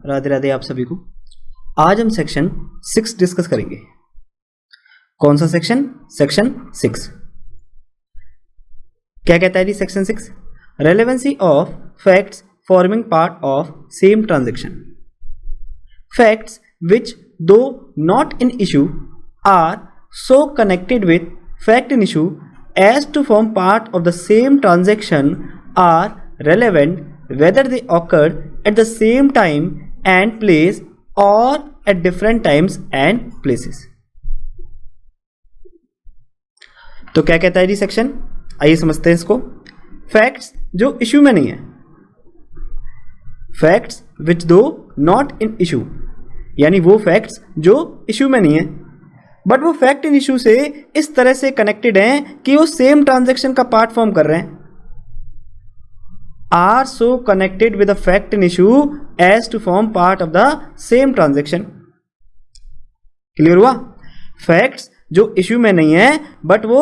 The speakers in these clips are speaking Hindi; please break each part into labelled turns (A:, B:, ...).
A: राधे राधे आप सभी को। आज हम सेक्शन 6 डिस्कस करेंगे। कौन सा सेक्शन? सेक्शन 6। क्या कहता है जी section 6? Relevancy of facts forming part of same transaction. Facts which though not in issue are so connected with fact in issue as to form part of the same transaction are relevant whether they occurred at the same time and place or at different times and places। तो क्या कहता है जी सेक्शन? आइए समझते हैं इसको। फैक्ट्स जो इश्यू में नहीं है, facts which though not in issue, यानी वो फैक्ट्स जो इशू में नहीं है बट वो फैक्ट इन इशू से इस तरह से कनेक्टेड हैं कि वो सेम ट्रांजैक्शन का पार्ट फॉर्म कर रहे हैं। Are so connected with the fact in issue as to form part of the same transaction. Clear हुआ? फैक्ट्स जो इशू में नहीं है बट वो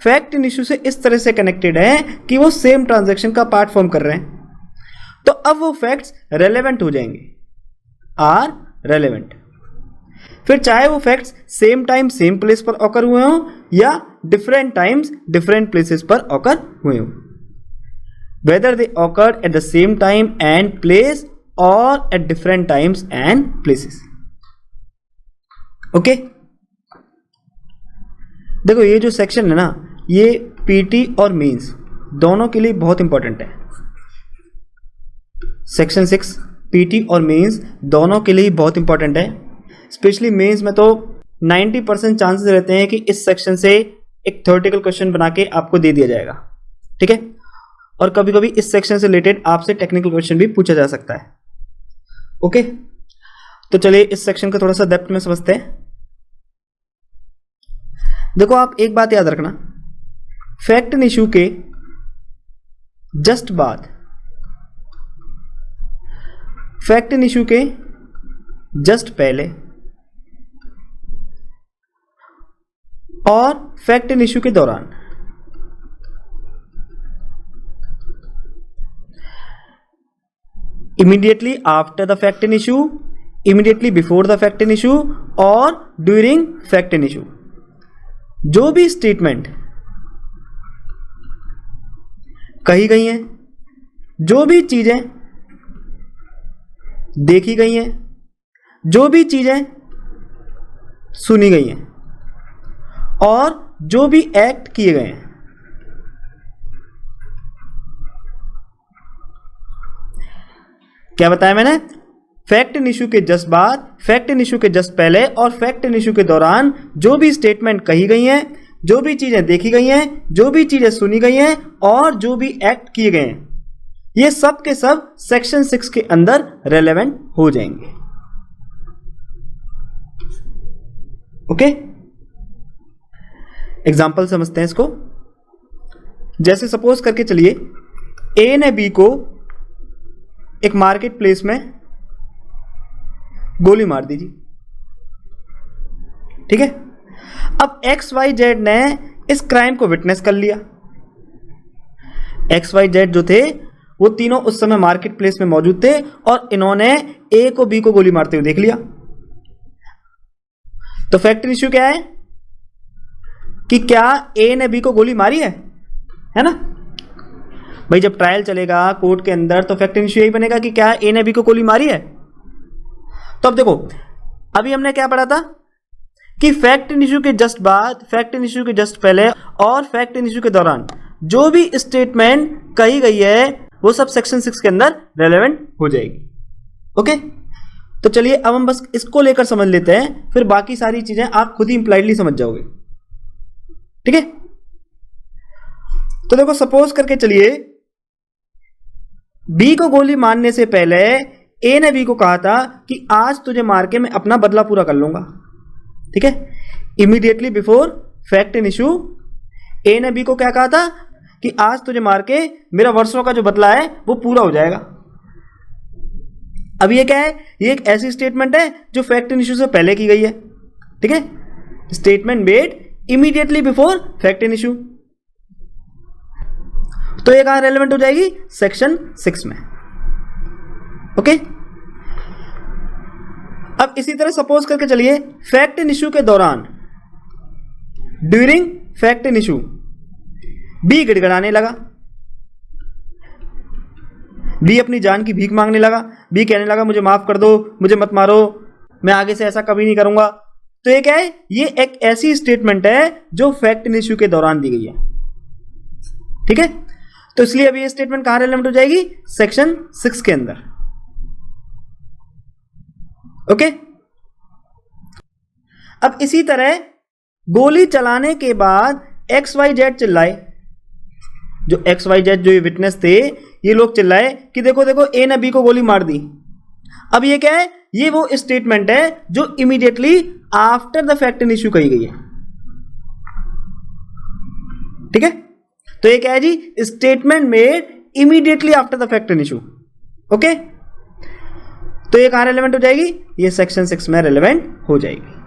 A: फैक्ट इन इशू से इस तरह से कनेक्टेड हैं कि वो सेम ट्रांजैक्शन का पार्ट फॉर्म कर रहे हैं। तो अब वो फैक्ट्स रेलेवेंट हो जाएंगे, आर रेलेवेंट। फिर चाहे वो facts same time same place पर ऑकर हुए हों या डिफरेंट टाइम्स डिफरेंट प्लेसेस पर ऑकर हुए हों, whether they occurred at the same time and place or at different times and places. Okay, देखो ये जो सेक्शन है ना, ये पीटी और मेंस दोनों के लिए बहुत इंपॉर्टेंट है। सेक्शन 6 पीटी और मेंस दोनों के लिए बहुत इंपॉर्टेंट है। स्पेशली मेंस में तो 90% चांसेस रहते हैं कि इस सेक्शन से एक थ्योरेटिकल क्वेश्चन बना के आपको दे दिया जाएगा, ठीक है। और कभी कभी इस सेक्शन से रिलेटेड आपसे टेक्निकल क्वेश्चन भी पूछा जा सकता है। ओके, तो चलिए इस सेक्शन का थोड़ा सा डेप्थ में समझते हैं। देखो आप एक बात याद रखना, फैक्ट एंड इशू के जस्ट बाद, फैक्ट एंड इशू के जस्ट पहले और फैक्ट एंड इशू के दौरान immediately after the fact and issue, immediately before the fact and issue और ड्यूरिंग फैक्ट एंड इशू, जो भी स्टेटमेंट कही गई हैं, जो भी चीजें देखी गई हैं, जो भी चीजें सुनी गई हैं और जो भी एक्ट किए गए हैं, क्या बताया मैंने? फैक्ट एंड इशू के जस्ट बाद, फैक्ट एंड इशू के जस्ट पहले और फैक्ट एंड इशू के दौरान जो भी स्टेटमेंट कही गई हैं, जो भी चीजें देखी गई हैं, जो भी चीजें सुनी गई हैं और जो भी एक्ट किए गए हैं, ये सब के सब सेक्शन 6 के अंदर रेलेवेंट हो जाएंगे। ओके, एग्जाम्पल समझते हैं इसको। जैसे सपोज करके चलिए ए ने बी को एक मार्केट प्लेस में गोली मार दी जी, ठीक है। अब एक्स वाई जेड ने इस क्राइम को विटनेस कर लिया। एक्स वाई जेड जो थे वो तीनों उस समय मार्केट प्लेस में मौजूद थे और इन्होंने ए को बी को गोली मारते हुए देख लिया। तो फैक्ट इश्यू क्या है कि क्या ए ने बी को गोली मारी है ना भाई। जब ट्रायल चलेगा कोर्ट के अंदर तो फैक्ट इश्यू यही बनेगा कि क्या ए ने बी को गोली मारी है। तो अब देखो, अभी हमने क्या पढ़ा था कि फैक्ट इश्यू के जस्ट बाद, फैक्ट इश्यू के जस्ट पहले और फैक्ट इश्यू के दौरान जो भी स्टेटमेंट कही गई है वो सब सेक्शन 6 के अंदर रेलेवेंट हो जाएगी। ओके, तो चलिए अब हम बस इसको लेकर समझ लेते हैं, फिर बाकी सारी चीजें आप खुद ही इंप्लाइडली समझ जाओगे, ठीक है। तो देखो सपोज करके चलिए बी को गोली मारने से पहले ए ने बी को कहा था कि आज तुझे मार के मैं अपना बदला पूरा कर लूंगा, ठीक है। Immediately before fact and issue ए ने बी को क्या कहा था कि आज तुझे मार के मेरा वर्षों का जो बदला है वो पूरा हो जाएगा। अब ये क्या है? ये एक ऐसी स्टेटमेंट है जो फैक्ट एंड इशू से पहले की गई है, ठीक है। Statement made immediately before fact and issue, तो ये कहां रेलेवेंट हो जाएगी? सेक्शन 6 में। ओके, अब इसी तरह सपोज करके चलिए फैक्ट इन इशू के दौरान, during fact in issue B गिड़गिड़ाने लगा, बी अपनी जान की भीख मांगने लगा, बी कहने लगा मुझे माफ कर दो, मुझे मत मारो, मैं आगे से ऐसा कभी नहीं करूंगा। तो ये क्या है, ये एक ऐसी स्टेटमेंट है जो फैक्ट इन इशू के दौरान दी गई है। ठीक है, तो इसलिए अभी ये स्टेटमेंट कहां रेलेवेंट हो जाएगी, सेक्शन 6 के अंदर। ओके, अब इसी तरह गोली चलाने के बाद XYZ चिल्लाए, जो XYZ जो ये विटनेस थे, ये लोग चिल्लाए कि देखो देखो ए ने बी को गोली मार दी। अब ये क्या है, ये वो स्टेटमेंट है जो immediately after the fact in issue कही गई है। ठीक है, तो ये क्या है जी, statement made immediately after the fact in issue. Okay, तो ये कहां रेलेवेंट हो जाएगी, ये सेक्शन 6 में रेलेवेंट हो जाएगी।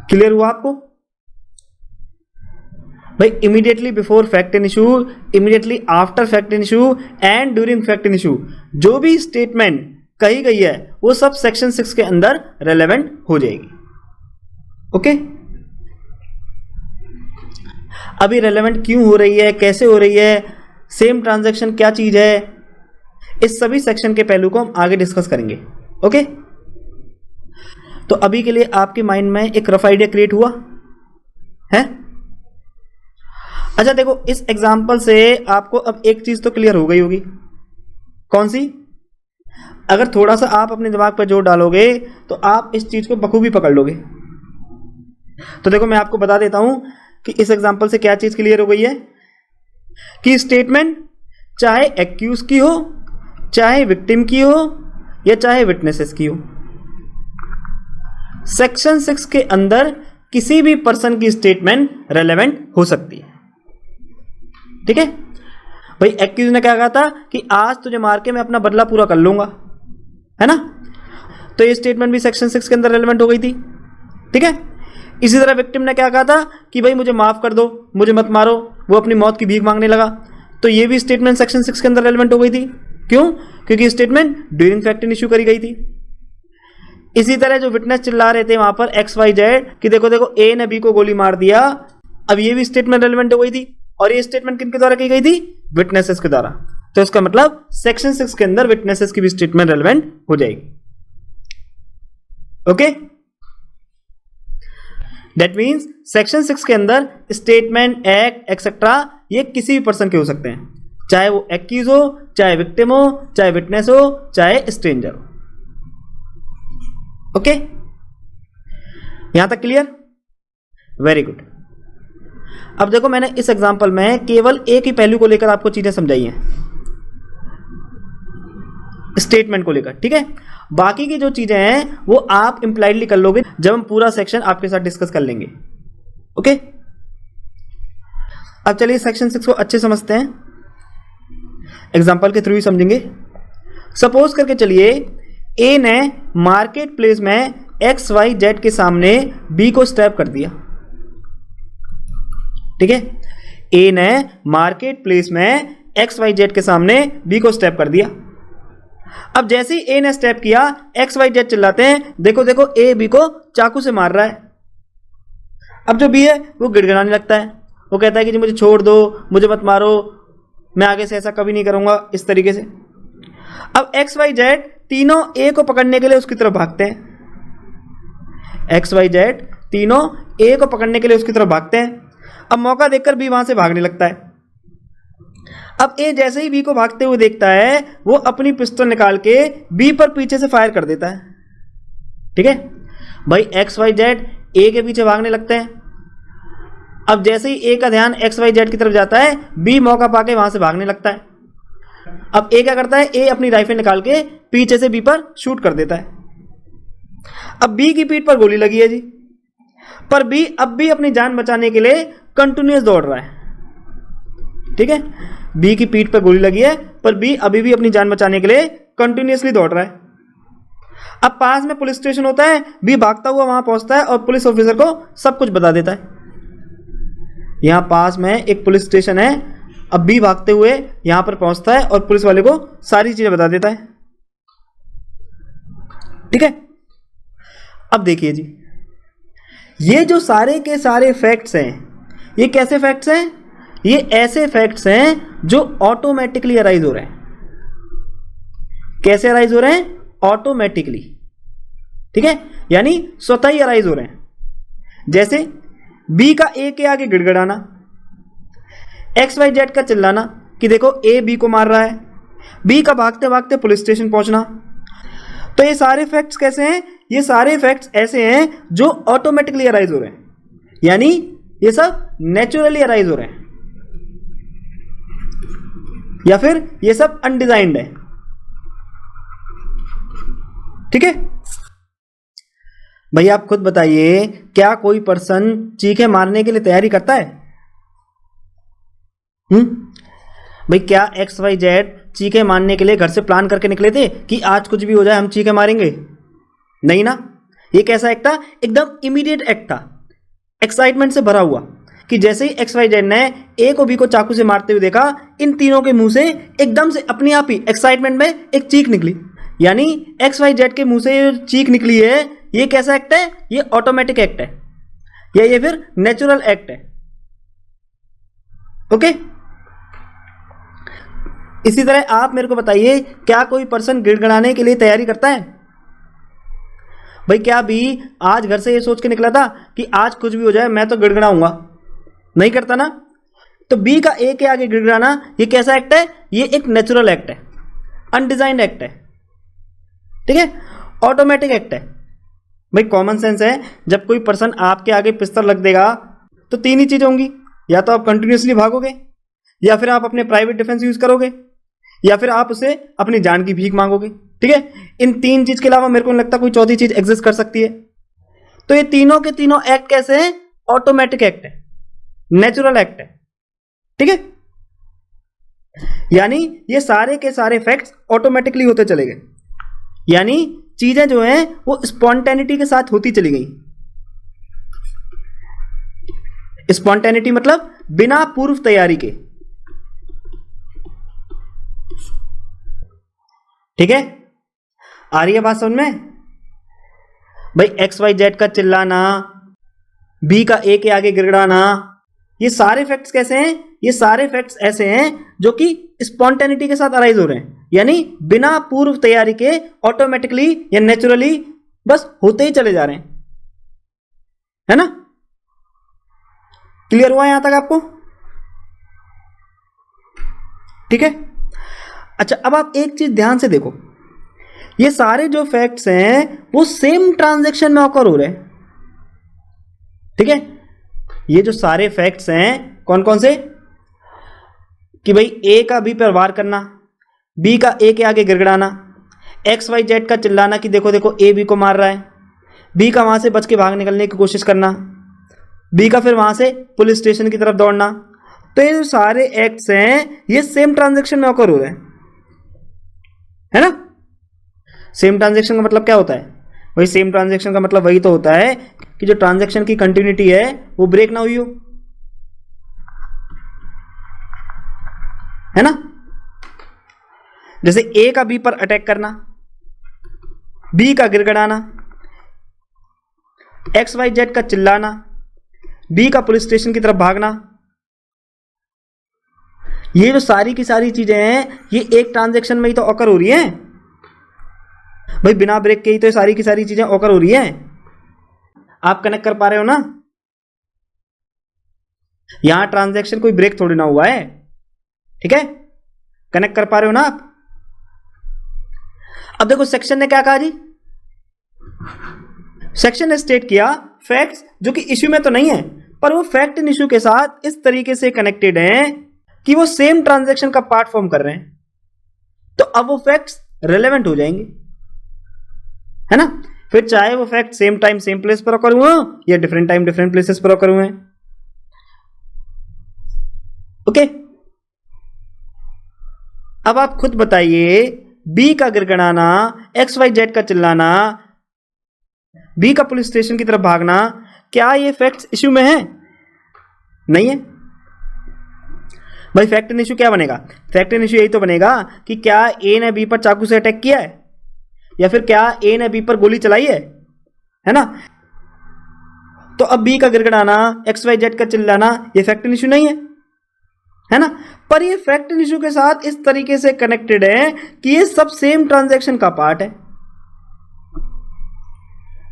A: क्लियर हुआ आपको भाई, immediately before fact in issue, immediately after fact in issue and during fact in issue, जो भी स्टेटमेंट कही गई है वो सब सेक्शन 6 के अंदर रेलेवेंट हो जाएगी। ओके, अभी रेलेवेंट क्यों हो रही है, कैसे हो रही है, सेम ट्रांजैक्शन क्या चीज है, इस सभी सेक्शन के पहलू को हम आगे डिस्कस करेंगे। ओके, तो अभी के लिए आपके माइंड में एक रफ आइडिया क्रिएट हुआ है। अच्छा देखो, इस एग्जाम्पल से आपको अब एक चीज तो क्लियर हो गई होगी, कौन सी, अगर थोड़ा सा आप अपने दिमाग पर जोर डालोगे तो आप इस चीज को बखूबी पकड़ लोगे। तो देखो मैं आपको बता देता हूं कि इस एग्जाम्पल से क्या चीज क्लियर हो गई है, कि स्टेटमेंट चाहे एक्यूज की हो, चाहे विक्टिम की हो, या चाहे विटनेसेस की हो, सेक्शन 6 के अंदर किसी भी पर्सन की स्टेटमेंट रेलेवेंट हो सकती है। ठीक है भाई, एक्यूज ने क्या कहा था कि आज तुझे मार के मैं अपना बदला पूरा कर लूंगा, है ना, तो ये स्टेटमेंट भी सेक्शन 6 के अंदर रेलेवेंट हो गई थी। ठीक है, इसी तरह विक्टिम ने क्या कहा था कि भाई मुझे माफ कर दो, मुझे मत मारो, वो अपनी मौत की भीख मांगने लगा, तो ये भी स्टेटमेंट सेक्शन 6 के अंदर रेलेवेंट हो गई थी। क्यों, क्योंकि statement during fact in issue करी गई थी। इसी तरह जो विटनेस चिल्ला रहे थे वहां पर XYZ कि देखो देखो ए ने बी को गोली मार दिया, अब ये भी स्टेटमेंट रेलेवेंट हो गई थी, और ये स्टेटमेंट किनके द्वारा की गई थी, विटनेसेस के द्वारा। तो इसका मतलब सेक्शन 6 के अंदर विटनेसेस की भी स्टेटमेंट रेलेवेंट हो जाएगी। ओके, दैट मींस सेक्शन 6 के अंदर स्टेटमेंट, एक्ट एक्सेट्रा ये किसी भी पर्सन के हो सकते हैं, चाहे वो एक्यूज हो, चाहे विक्टिम हो, चाहे विटनेस हो, चाहे स्ट्रेंजर हो। ओके, यहां तक क्लियर, वेरी गुड। अब देखो मैंने इस एग्जांपल में केवल एक ही पहलू को लेकर आपको चीजें समझाई हैं, स्टेटमेंट को लेकर। ठीक है, बाकी की जो चीजें हैं वो आप इंप्लाइडली कर लोगे जब हम पूरा सेक्शन आपके साथ डिस्कस कर लेंगे। ओके, अब चलिए सेक्शन 6 को अच्छे समझते हैं, एग्जांपल के थ्रू ही समझेंगे। सपोज करके चलिए ए ने मार्केट प्लेस में XYZ के सामने बी को स्टैब कर दिया। ठीक है, ए ने मार्केट प्लेस में XYZ के सामने बी को स्टैब कर दिया। अब जैसे ही ए ने स्टैब किया, XYZ चिल्लाते हैं देखो देखो ए बी को चाकू से मार रहा है। अब जो बी है वो गिड़गिड़ाने लगता है, वो कहता है कि जी मुझे छोड़ दो, मुझे मत मारो, मैं आगे से ऐसा कभी नहीं करूंगा, इस तरीके से। अब XYZ तीनों ए को पकड़ने के लिए उसकी तरफ भागते हैं। XYZ तीनों ए को पकड़ने के लिए उसकी तरफ भागते हैं। अब मौका देखकर बी वहां से भागने लगता है। अब ए जैसे ही बी को भागते हुए देखता है, वो अपनी पिस्टल निकाल के बी पर पीछे से फायर कर देता है। ठीक है भाई, XYZ ए के पीछे भागने लगते हैं। अब जैसे ही ए का ध्यान XYZ की तरफ जाता है, बी मौका पाके वहां से भागने लगता है। अब ए क्या करता है, ए अपनी राइफल निकाल के पीछे से बी पर शूट कर देता है। अब बी की पीठ पर गोली लगी है जी, पर बी अब भी अपनी जान बचाने के लिए कंटिन्यूअस दौड़ रहा है। ठीक है, बी की पीठ पर गोली लगी है, पर बी अभी भी अपनी जान बचाने के लिए कंटिन्यूअसली दौड़ रहा है। अब पास में पुलिस स्टेशन होता है, बी भागता हुआ वहां पहुंचता है और पुलिस ऑफिसर को सब कुछ बता देता है। यहां पास में एक पुलिस स्टेशन है, अब बी भागते हुए यहां पर पहुंचता है और पुलिस वाले को सारी चीजें बता देता है। ठीक है, अब देखिए जी, ये जो सारे के सारे फैक्ट्स हैं, ये कैसे फैक्ट्स हैं? ये ऐसे फैक्ट्स हैं जो ऑटोमेटिकली अराइज हो रहे हैं। कैसे अराइज हो रहे हैं? ऑटोमेटिकली। ठीक है, यानी स्वतः ही अराइज हो रहे हैं। जैसे बी का ए के आगे गिड़गिड़ाना, एक्स वाई जेड का चिल्लाना कि देखो ए बी को मार रहा है, बी का भागते भागते पुलिस स्टेशन पहुंचना। तो ये सारे फैक्ट्स कैसे हैं? ये सारे फैक्ट्स ऐसे हैं जो ऑटोमेटिकली अराइज हो रहे हैं, यानी ये सब नेचुरली अराइज हो रहे हैं, या फिर ये सब अनडिजाइंड है। ठीक है भाई, आप खुद बताइए, क्या कोई पर्सन चीखे मारने के लिए तैयारी करता है? भाई, क्या एक्स वाई जेड चीखे मारने के लिए घर से प्लान करके निकले थे कि आज कुछ भी हो जाए हम चीखे मारेंगे? नहीं ना। ये कैसा एक्ट था? एकदम इमीडिएट एक्ट था, एक्साइटमेंट से भरा हुआ, कि जैसे ही एक्स वाई जेड ने ए को बी को चाकू से मारते हुए देखा, इन तीनों के मुंह से एकदम से अपने आप ही एक्साइटमेंट में एक चीख निकली। यानी एक्स वाई जेड के मुंह से चीख निकली है, ये कैसा एक्ट है? ये ऑटोमेटिक एक्ट है, या ये फिर नेचुरल एक्ट है। ओके, इसी तरह आप मेरे को बताइए, क्या कोई पर्सन गिड़गिड़ाने के लिए तैयारी करता है? भाई, क्या भी आज घर से ये सोच के निकला था कि आज कुछ भी हो जाए मैं तो गिड़गिड़ाऊंगा? नहीं करता ना। तो बी का ए के आगे गिड़गिड़ाना, ये कैसा एक्ट है? ये एक नेचुरल एक्ट है, अनडिजाइंड एक्ट है। ठीक है, ऑटोमेटिक एक्ट है। भाई, कॉमन सेंस है, जब कोई पर्सन आपके आगे पिस्तौल रख देगा तो तीन ही चीजें होंगी, या तो आप कंटिन्यूसली भागोगे, या फिर आप अपने प्राइवेट डिफेंस यूज करोगे, या फिर आप उसे अपनी जान की भीख मांगोगे। ठीक है, इन तीन चीज के अलावा मेरे को नहीं लगता कोई चौथी चीज एग्जिस्ट कर सकती है। तो ये तीनों के तीनों एक्ट कैसे हैं? ऑटोमेटिक एक्ट है, नेचुरल एक्ट है। ठीक है, यानी ये सारे के सारे फैक्ट्स ऑटोमेटिकली होते चले गए, यानी चीजें जो हैं वो स्पॉन्टेनिटी के साथ होती चली गई। स्पॉन्टेनिटी मतलब बिना पूर्व तैयारी के। ठीक है, आ रही है बात समझ में? भाई, एक्स वाई जेड का चिल्लाना, बी का ए के आगे गिड़गिड़ाना, ये सारे फैक्ट्स कैसे हैं? ये सारे फैक्ट्स ऐसे हैं जो कि स्पॉन्टेनिटी के साथ अराइज हो रहे हैं, यानी बिना पूर्व तैयारी के ऑटोमेटिकली या नेचुरली बस होते ही चले जा रहे हैं। है ना? क्लियर हुआ यहां तक आपको? ठीक है, अच्छा, अब आप एक चीज ध्यान से देखो, ये सारे जो फैक्ट्स हैं वो सेम ट्रांजैक्शन में ऑकर हो रहे हैं। ठीक है, ये जो सारे फैक्ट्स हैं कौन कौन से? कि भाई ए का बी पर वार करना, बी का ए के आगे गिड़गिड़ाना, एक्स वाई जेड का चिल्लाना कि देखो देखो ए बी को मार रहा है, बी का वहां से बच के भाग निकलने की कोशिश करना, बी का फिर वहां से पुलिस स्टेशन की तरफ दौड़ना। तो ये जो सारे एक्ट्स हैं ये सेम ट्रांजैक्शन में ऑकर हो रहे हैं, है ना? सेम ट्रांजैक्शन का मतलब क्या होता है? वही सेम ट्रांजैक्शन का मतलब वही तो होता है कि जो ट्रांजैक्शन की कंटिन्यूटी है वो ब्रेक ना हुई हो, है ना? जैसे ए का बी पर अटैक करना, बी का गिड़गिड़ाना, एक्स वाई जेड का चिल्लाना, बी का पुलिस स्टेशन की तरफ भागना, ये जो सारी की सारी चीजें हैं ये एक ट्रांजैक्शन में ही तो ऑकर हो रही हैं। भाई, बिना ब्रेक के ही तो सारी की सारी चीजें ऑकर हो रही हैं। आप कनेक्ट कर पा रहे हो ना? यहां ट्रांजैक्शन कोई ब्रेक थोड़ी ना हुआ है। ठीक है, कनेक्ट कर पा रहे हो ना आप? अब देखो, सेक्शन ने क्या कहा जी? सेक्शन ने स्टेट किया फैक्ट्स जो कि इश्यू में तो नहीं है, पर वो फैक्ट इन इश्यू के साथ इस तरीके से कनेक्टेड हैं कि वो सेम ट्रांजैक्शन का पार्ट फॉर्म कर रहे हैं, तो अब वो फैक्ट्स रेलेवेंट हो जाएंगे, है ना? फिर चाहे वो fact same time same place पर ऑकर हुए या डिफरेंट टाइम डिफरेंट प्लेसेस पर ऑकर हुए। ओके, अब आप खुद बताइए, बी का गिड़गिड़ाना, एक्स वाई जेड का चिल्लाना, बी का पुलिस स्टेशन की तरफ भागना, क्या ये फैक्ट्स इश्यू में है? नहीं है। भाई, फैक्ट इन इश्यू क्या बनेगा? फैक्ट इन इश्यू यही तो बनेगा कि क्या ए ने बी पर चाकू से अटैक किया है, या फिर क्या ए ने बी पर गोली चलाई है ना? तो अब बी का गिड़गिड़ाना, एक्स वाई जेड का चिल्लाना, ये फैक्ट एंड इशू नहीं है ना? पर ये फैक्ट एंड इशू के साथ इस तरीके से कनेक्टेड है कि ये सब सेम ट्रांजैक्शन का पार्ट है।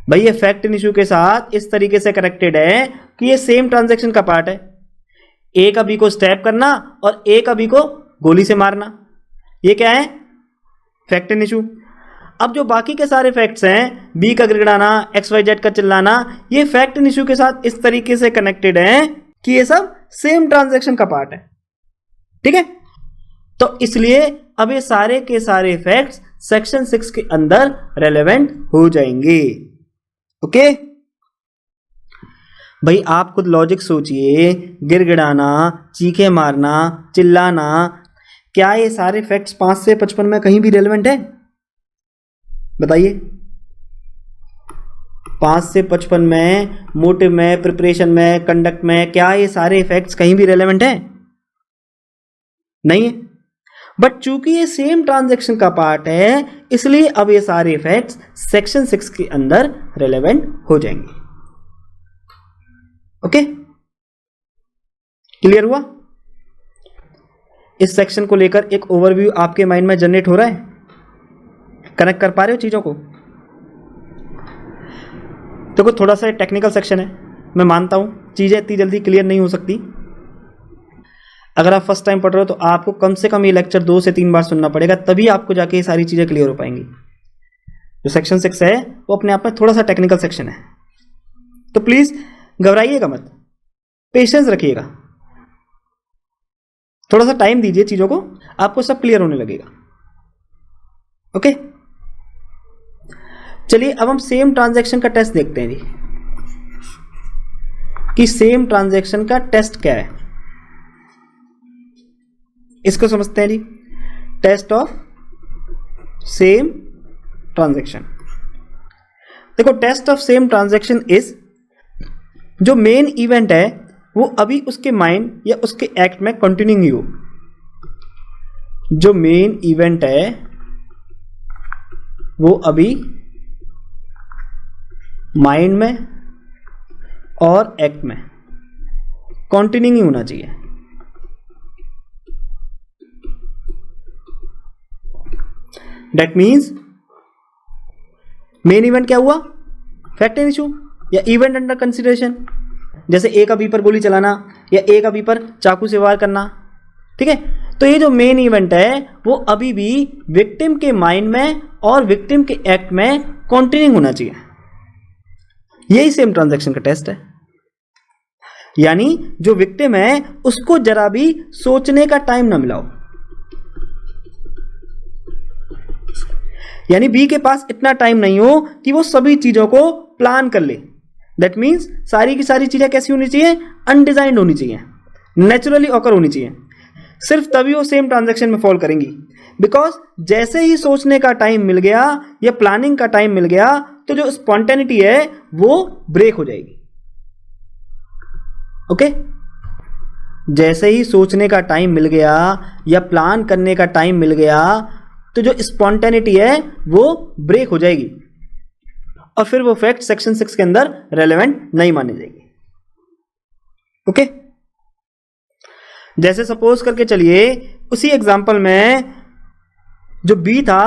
A: भाई ये फैक्ट एंड इशू के साथ इस तरीके से कनेक्टेड है कि ये सेम ट्रांजैक्शन का पार्ट है। ए का बी को स्टैप करना और ए का बी को गोली से मारना, ये क्या है? Fact and issue. अब जो बाकी के सारे फैक्ट्स हैं, बी का गिड़गिड़ाना, एक्स वाई जेड का चिल्लाना, ये फैक्ट एंड इशू के साथ इस तरीके से कनेक्टेड है कि ये सब सेम ट्रांजैक्शन का पार्ट है। ठीक है, तो इसलिए अब ये सारे के सारे फैक्ट्स सेक्शन 6 के अंदर रेलेवेंट हो जाएंगे। ओके भाई, आप खुद लॉजिक सोचिए, गिड़गिड़ाना, चीखे मारना, चिल्लाना, क्या ये सारे फैक्ट्स 5 से 55 में कहीं भी रेलेवेंट है? बताइए। 5 से 55 में, मोटिव में, प्रिपरेशन में, कंडक्ट में, क्या ये सारे फैक्ट्स कहीं भी रेलेवेंट है? नहीं है। बट चूंकि ये सेम ट्रांजैक्शन का पार्ट है, इसलिए अब ये सारे फैक्ट्स सेक्शन 6 के अंदर रेलेवेंट हो जाएंगे। ओके, क्लियर हुआ? इस सेक्शन को लेकर एक ओवरव्यू आपके माइंड में जनरेट हो रहा है? कनेक्ट कर पा रहे हो चीजों को? देखो, थोड़ा सा टेक्निकल सेक्शन है, मैं मानता हूं चीजें इतनी जल्दी क्लियर नहीं हो सकती। अगर आप फर्स्ट टाइम पढ़ रहे हो तो आपको कम से कम ये लेक्चर 2 से 3 बार सुनना पड़ेगा, तभी आपको जाके ये सारी चीजें क्लियर हो पाएंगी। जो सेक्शन 6 है वो अपने आप में थोड़ा सा टेक्निकल सेक्शन है, तो प्लीज घबराइएगा मत, पेशेंस रखिएगा, थोड़ा सा टाइम दीजिए चीजों को, आपको सब क्लियर होने लगेगा। ओके, चलिए अब हम सेम ट्रांजैक्शन का टेस्ट देखते हैं जी, कि सेम ट्रांजैक्शन का टेस्ट क्या है। इसको समझते हैं जी, टेस्ट ऑफ सेम ट्रांजैक्शन। देखो, test of same transaction is, जो मेन इवेंट है वो अभी उसके माइंड या उसके एक्ट में कंटिन्यूइंग हो। जो मेन इवेंट है वो अभी माइंड में और एक्ट में कंटिन्यूइंग होना चाहिए। दैट मीन्स मेन इवेंट क्या हुआ? फैक्ट एंड इशू या इवेंट अंडर कंसिडरेशन, जैसे ए का बी पर गोली चलाना या ए का बी पर चाकू से वार करना। ठीक है, तो ये जो मेन इवेंट है वो अभी भी विक्टिम के माइंड में और विक्टिम के एक्ट में कंटिन्यूइंग होना चाहिए। यही सेम ट्रांजैक्शन का टेस्ट है। यानी जो विक्टिम है उसको जरा भी सोचने का टाइम ना मिला हो, यानी बी के पास इतना टाइम नहीं हो कि वो सभी चीजों को प्लान कर ले। दैट मीन्स सारी की सारी चीजें कैसी होनी चाहिए? अनडिजाइंड होनी चाहिए, नेचुरली ऑकर होनी चाहिए। सिर्फ तभी वो सेम ट्रांजैक्शन में फॉल करेंगी। बिकॉज जैसे ही सोचने का टाइम मिल गया या प्लानिंग का टाइम मिल गया तो जो स्पॉन्टेनिटी है वो ब्रेक हो जाएगी। ओके, जैसे ही सोचने का टाइम मिल गया या प्लान करने का टाइम मिल गया तो जो स्पॉन्टेनिटी है वो ब्रेक हो जाएगी और फिर वो फैक्ट सेक्शन 6 के अंदर रेलेवेंट नहीं मानी जाएगी। ओके, जैसे सपोज करके चलिए उसी एग्जांपल में जो बी था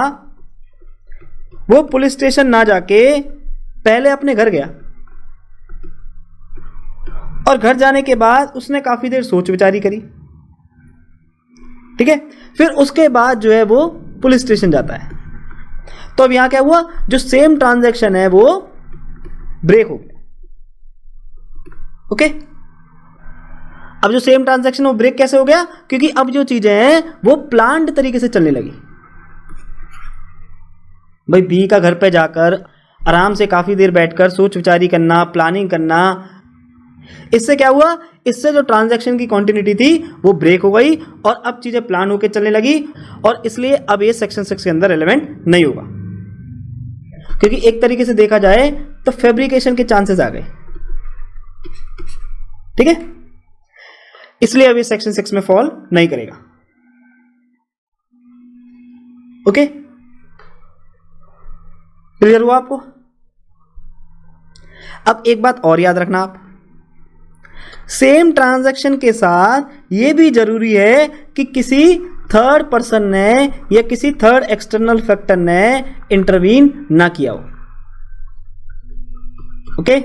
A: वो पुलिस स्टेशन ना जाके पहले अपने घर गया और घर जाने के बाद उसने काफी देर सोच विचारी करी। ठीक है, फिर उसके बाद जो है वो पुलिस स्टेशन जाता है। तो अब यहां क्या हुआ? जो सेम ट्रांजैक्शन है वो ब्रेक हो गया। ओके, अब जो सेम ट्रांजैक्शन वो ब्रेक कैसे हो गया? क्योंकि अब जो चीजें हैं वो प्लान्ड तरीके से चलने लगी। भाई बी का घर पे जाकर आराम से काफी देर बैठकर सोच विचारी करना, प्लानिंग करना, इससे क्या हुआ? इससे जो ट्रांजैक्शन की कंटिन्यूटी थी वो ब्रेक हो गई और अब चीजें प्लान होकर चलने लगी और इसलिए अब ये सेक्शन 6 के अंदर रेलेवेंट नहीं होगा। क्योंकि एक तरीके से देखा जाए तो फैब्रिकेशन के चांसेस आ गए। ठीक है, इसलिए अब ये सेक्शन 6 में फॉल नहीं करेगा। ओके, क्लियर हुआ आपको? अब एक बात और याद रखना आप, सेम ट्रांजैक्शन के साथ ये भी जरूरी है कि किसी थर्ड पर्सन ने या किसी थर्ड एक्सटर्नल फैक्टर ने इंटरवीन ना किया हो। ओके,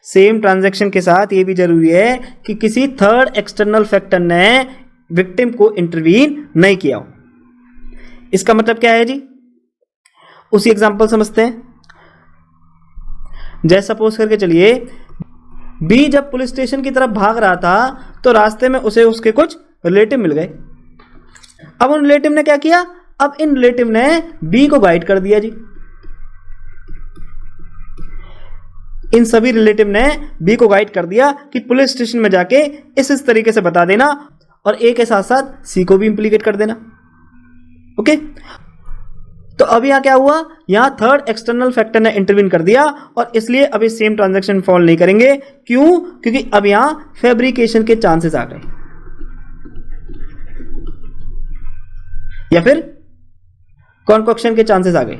A: सेम ट्रांजैक्शन के साथ ये भी जरूरी है कि किसी थर्ड एक्सटर्नल फैक्टर ने विक्टिम को इंटरवीन नहीं किया हो। इसका मतलब क्या है जी? उसी एग्जांपल समझते हैं। जैसे सपोज करके चलिए, बी जब पुलिस स्टेशन की तरफ भाग रहा था तो रास्ते में उसे उसके कुछ रिलेटिव मिल गए। अब उन रिलेटिव ने क्या किया? अब इन रिलेटिव ने बी को गाइड कर दिया जी। इन सभी रिलेटिव ने बी को गाइड कर दिया कि पुलिस स्टेशन में जाके इस तरीके से बता देना, और ए के साथ साथ सी को भी इंप्लीकेट कर देना। ओके, तो अब यहां क्या हुआ? यहां थर्ड एक्सटर्नल फैक्टर ने इंटरवीन कर दिया और इसलिए अभी सेम ट्रांजैक्शन फॉल नहीं करेंगे। क्यों? क्योंकि अब यहां फैब्रिकेशन के चांसेस आ गए, या फिर कॉन्कॉक्शन के चांसेस आ गए।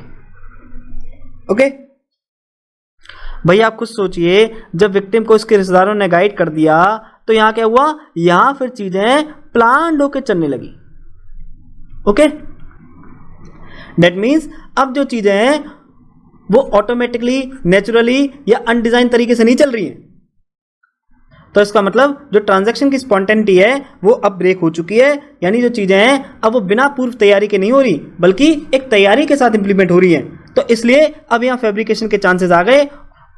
A: ओके भैया, आप खुद सोचिए, जब विक्टिम को इसके रिश्तेदारों ने गाइड कर दिया तो यहां क्या हुआ? यहां फिर चीजें प्लान्ड होकर चलने लगी। ओके, दैट मीन्स अब जो चीजें हैं वो ऑटोमेटिकली, नेचुरली या अनडिजाइन तरीके से नहीं चल रही हैं। तो इसका मतलब जो ट्रांजैक्शन की स्पॉन्टेनिटी है वो अब ब्रेक हो चुकी है, यानी जो चीजें हैं अब वो बिना पूर्व तैयारी के नहीं हो रही बल्कि एक तैयारी के साथ इंप्लीमेंट हो रही हैं। तो इसलिए अब यहां फैब्रिकेशन के चांसेस आ गए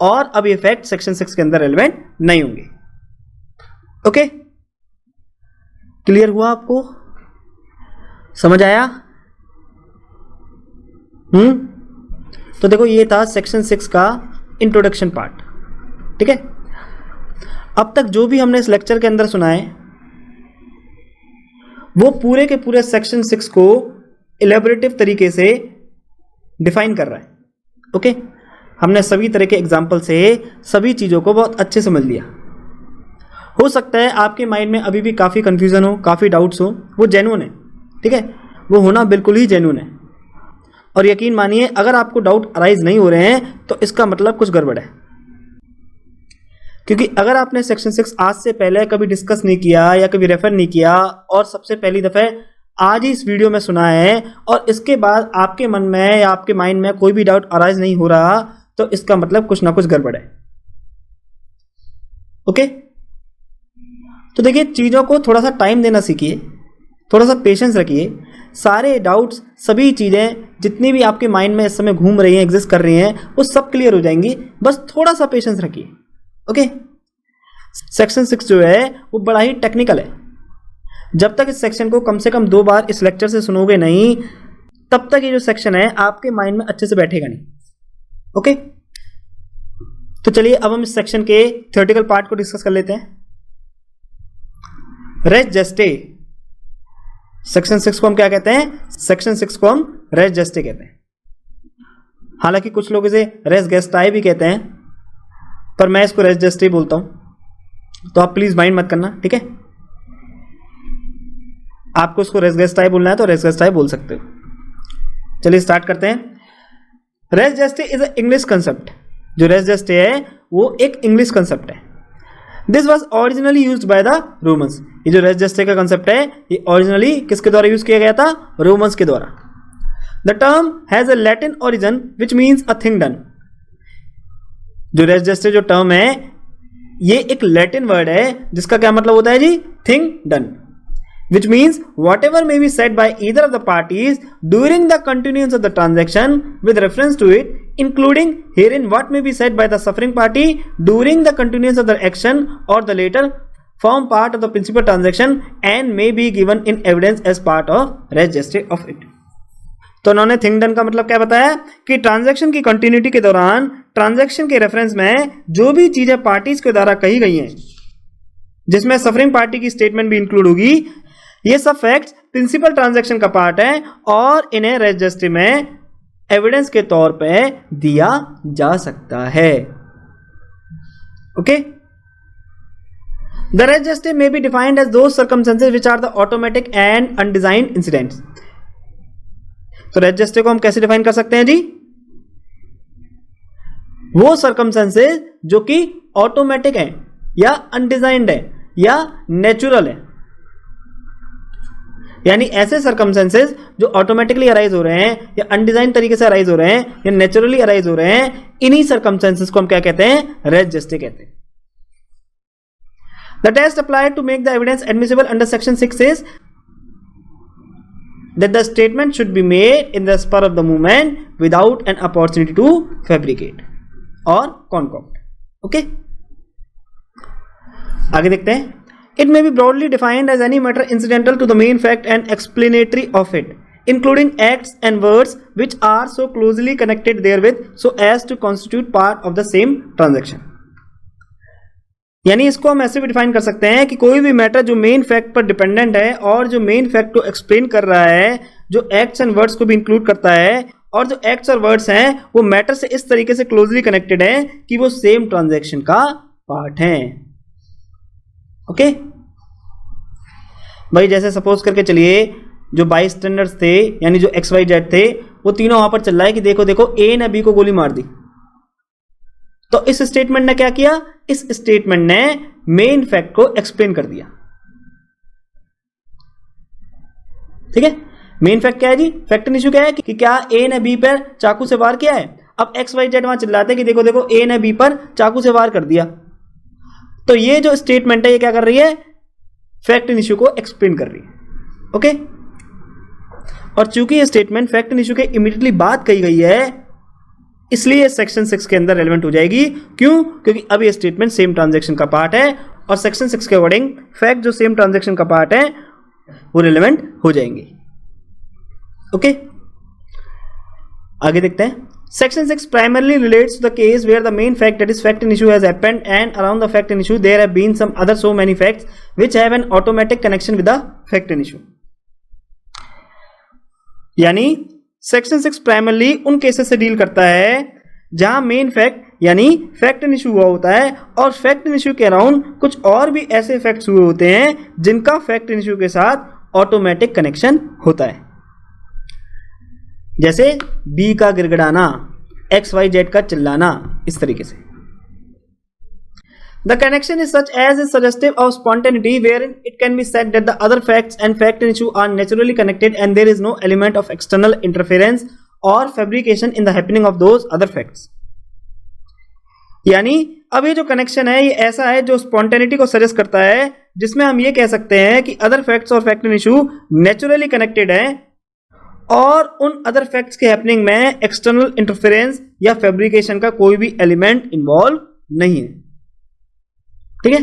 A: और अब ये फैक्ट सेक्शन 6 के अंदर रेलेवेंट नहीं होंगे। ओके, क्लियर हुआ आपको? समझ आया? तो देखो, ये था सेक्शन 6 का इंट्रोडक्शन पार्ट। ठीक है, अब तक जो भी हमने इस लेक्चर के अंदर सुना है वो पूरे के पूरे सेक्शन 6 को इलेबोरेटिव तरीके से डिफाइन कर रहा है। ओके, हमने सभी तरह के एग्जाम्पल से सभी चीजों को बहुत अच्छे समझ लिया। हो सकता है आपके माइंड में अभी भी काफी कंफ्यूजन हो, काफी डाउट्स हो, वो जेन्युइन है। ठीक है, वो होना बिल्कुल ही जेन्युइन है। और यकीन मानिए, अगर आपको डाउट अराइज नहीं हो रहे हैं तो इसका मतलब कुछ गड़बड़ है। क्योंकि अगर आपने सेक्शन 6 आज से पहले कभी डिस्कस नहीं किया या कभी रेफर नहीं किया और सबसे पहली दफे आज ही इस वीडियो में सुना है और इसके बाद आपके मन में या आपके माइंड में कोई भी डाउट अराइज नहीं हो रहा, तो इसका मतलब कुछ ना कुछ गड़बड़ है। ओके, तो देखिए, चीजों को थोड़ा सा टाइम देना सीखिए, थोड़ा सा पेशेंस रखिए। सारे डाउट्स, सभी चीजें जितनी भी आपके माइंड में इस समय घूम रही हैं, एग्जिस्ट कर रही हैं, वो सब क्लियर हो जाएंगी। बस थोड़ा सा पेशेंस रखिए। ओके, सेक्शन 6 जो है वो बड़ा ही टेक्निकल है। जब तक इस सेक्शन को कम से कम 2 बार इस लेक्चर से सुनोगे नहीं, तब तक ये जो सेक्शन है आपके माइंड में अच्छे से बैठेगा नहीं। ओके, तो चलिए अब हम इस सेक्शन के थ्योरेटिकल पार्ट को डिस्कस कर लेते हैं। रेस जेस्टे, सेक्शन 6 को हम क्या कहते हैं? सेक्शन 6 को हम रेस जेस्टे कहते हैं। हालांकि कुछ लोग इसे रेस गेस्टाए भी कहते हैं, पर मैं इसको रेस जेस्टे बोलता हूं, तो आप प्लीज माइंड मत करना। ठीक है, आपको इसको रेस गेस्टाए बोलना है तो रेस गेस्टाए बोल सकते हो। चलिए स्टार्ट करते हैं। Res gestae is a English concept. जो रेस जेस्टे है वो एक इंग्लिश कंसेप्ट है। This was originally use by the Romans. ये जो रेस जेस्टे का कंसेप्ट है ये ओरिजिनली किसके द्वारा यूज किया गया था? रोमन्स के द्वारा। The term has a Latin origin which means a thing done. जो रेस जेस्टे जो टर्म है ये एक लैटिन वर्ड है जिसका क्या मतलब होता है जी? Thing done. Which means whatever may be said by either of the parties during the continuance of the transaction with reference to it, including herein what may be said by the suffering party during the continuance of the action or the later, form part of the principal transaction and may be given in evidence as part of res geste of it. तो उन्होंने थिंग डन का मतलब क्या बताया कि ट्रांजैक्शन की कंटिन्यूटी के दौरान ट्रांजैक्शन के रेफरेंस में जो भी चीजें पार्टीज के द्वारा कही गई हैं, जिसमें सफरिंग पार्टी की स्टेटमेंट भी इंक्लूड होगी, ये सब फैक्ट्स प्रिंसिपल ट्रांजैक्शन का पार्ट है और इन्हें रेस जेस्टे में एविडेंस के तौर पे दिया जा सकता है। Okay, the res gestae may be defined as those circumstances which are the automatic and undesigned incidents. तो रेस जेस्टे को हम कैसे डिफाइन कर सकते हैं जी? वो सर्कमस्टेंसेस जो कि ऑटोमेटिक है या अनडिजाइंड है या नेचुरल है, यानी ऐसे सर्कमस्टेंसेस जो ऑटोमेटिकली अराइज हो रहे हैं या अनडिजाइन तरीके से अराइज हो रहे हैं या नेचुरली अराइज हो रहे हैं, इन्हीं सर्कमस्टेंसेस को हम क्या कहते हैं? रेस जस्टे कहते हैं। The test applied to make the evidence admissible under section 6 is that the statement should be made in the spur of the moment without an opportunity to fabricate or concoct. Okay? आगे देखते हैं। It may be broadly defined as any matter incidental to the main fact and explanatory of it, including acts and words which are so closely connected therewith so as to constitute part of the same transaction. यानी इसको हम ऐसे भी डिफाइन कर सकते हैं कि कोई भी मैटर जो मेन फैक्ट पर डिपेंडेंट है और जो मेन फैक्ट को एक्सप्लेन कर रहा है, जो एक्ट्स एंड वर्ड्स को भी इंक्लूड करता है, और जो एक्ट्स और वर्ड्स हैं वो मैटर से इस तरीके से क्लोजली कनेक्टेड हैं कि वो सेम ट्रांजैक्शन का पार्ट हैं। ओके भाई, जैसे सपोज करके चलिए जो बाई स्टैंडर्ड्स थे यानी जो XYZ थे, वो तीनों वहां पर चल रहा है कि देखो देखो ए ने बी को गोली मार दी। तो इस स्टेटमेंट ने क्या किया? इस स्टेटमेंट ने मेन फैक्ट को एक्सप्लेन कर दिया। ठीक है, मेन फैक्ट क्या है जी? फैक्ट इशू क्या है कि क्या ए ने बी पर चाकू से वार किया है। अब XYZ वहां चिल्लाते कि देखो देखो ए ने बी पर चाकू से वार कर दिया। तो ये जो स्टेटमेंट है ये क्या कर रही है? फैक्ट इशू को एक्सप्लेन कर रही है। ओके, और चूंकि ये स्टेटमेंट फैक्ट इशू के इमीडिएटली बाद कही गई है, इसलिए सेक्शन 6 के अंदर रेलेवेंट हो जाएगी। क्यों? क्योंकि अब ये स्टेटमेंट सेम ट्रांजैक्शन का पार्ट है और सेक्शन 6 के अकॉर्डिंग फैक्ट जो सेम ट्रांजैक्शन का पार्ट है वो रेलेवेंट हो जाएंगे। ओके, आगे देखते हैं। Section 6 primarily relates to the case where the main fact, that is fact in issue, has happened and around the fact in issue there have been some other so many facts which have an automatic connection with the fact in issue. यानी सेक्शन 6 प्राइमरली उन केसेस से डील करता है जहां मेन फैक्ट यानी फैक्ट इन इशू हुआ होता है और फैक्ट इन इशू के अराउंड कुछ और भी ऐसे फैक्ट्स हुए होते हैं जिनका फैक्ट इन इशू के साथ ऑटोमेटिक कनेक्शन होता है। जैसे बी का गिड़गिड़ाना, XYZ का चिल्लाना, इस तरीके से। The connection is such as is suggestive of spontaneity, wherein it can be said that the other facts and fact in issue are naturally connected and there is no element of external interference or fabrication in the happening of those other facts. यानी अब ये जो कनेक्शन है ये ऐसा है जो स्पॉन्टेनिटी को सजेस्ट करता है, जिसमें हम ये कह सकते हैं कि अदर फैक्ट्स और fact in issue naturally connected है और उन अदर फैक्ट्स के हैपनिंग में एक्सटर्नल इंटरफेरेंस या फैब्रिकेशन का कोई भी एलिमेंट इन्वॉल्व नहीं है। ठीक है,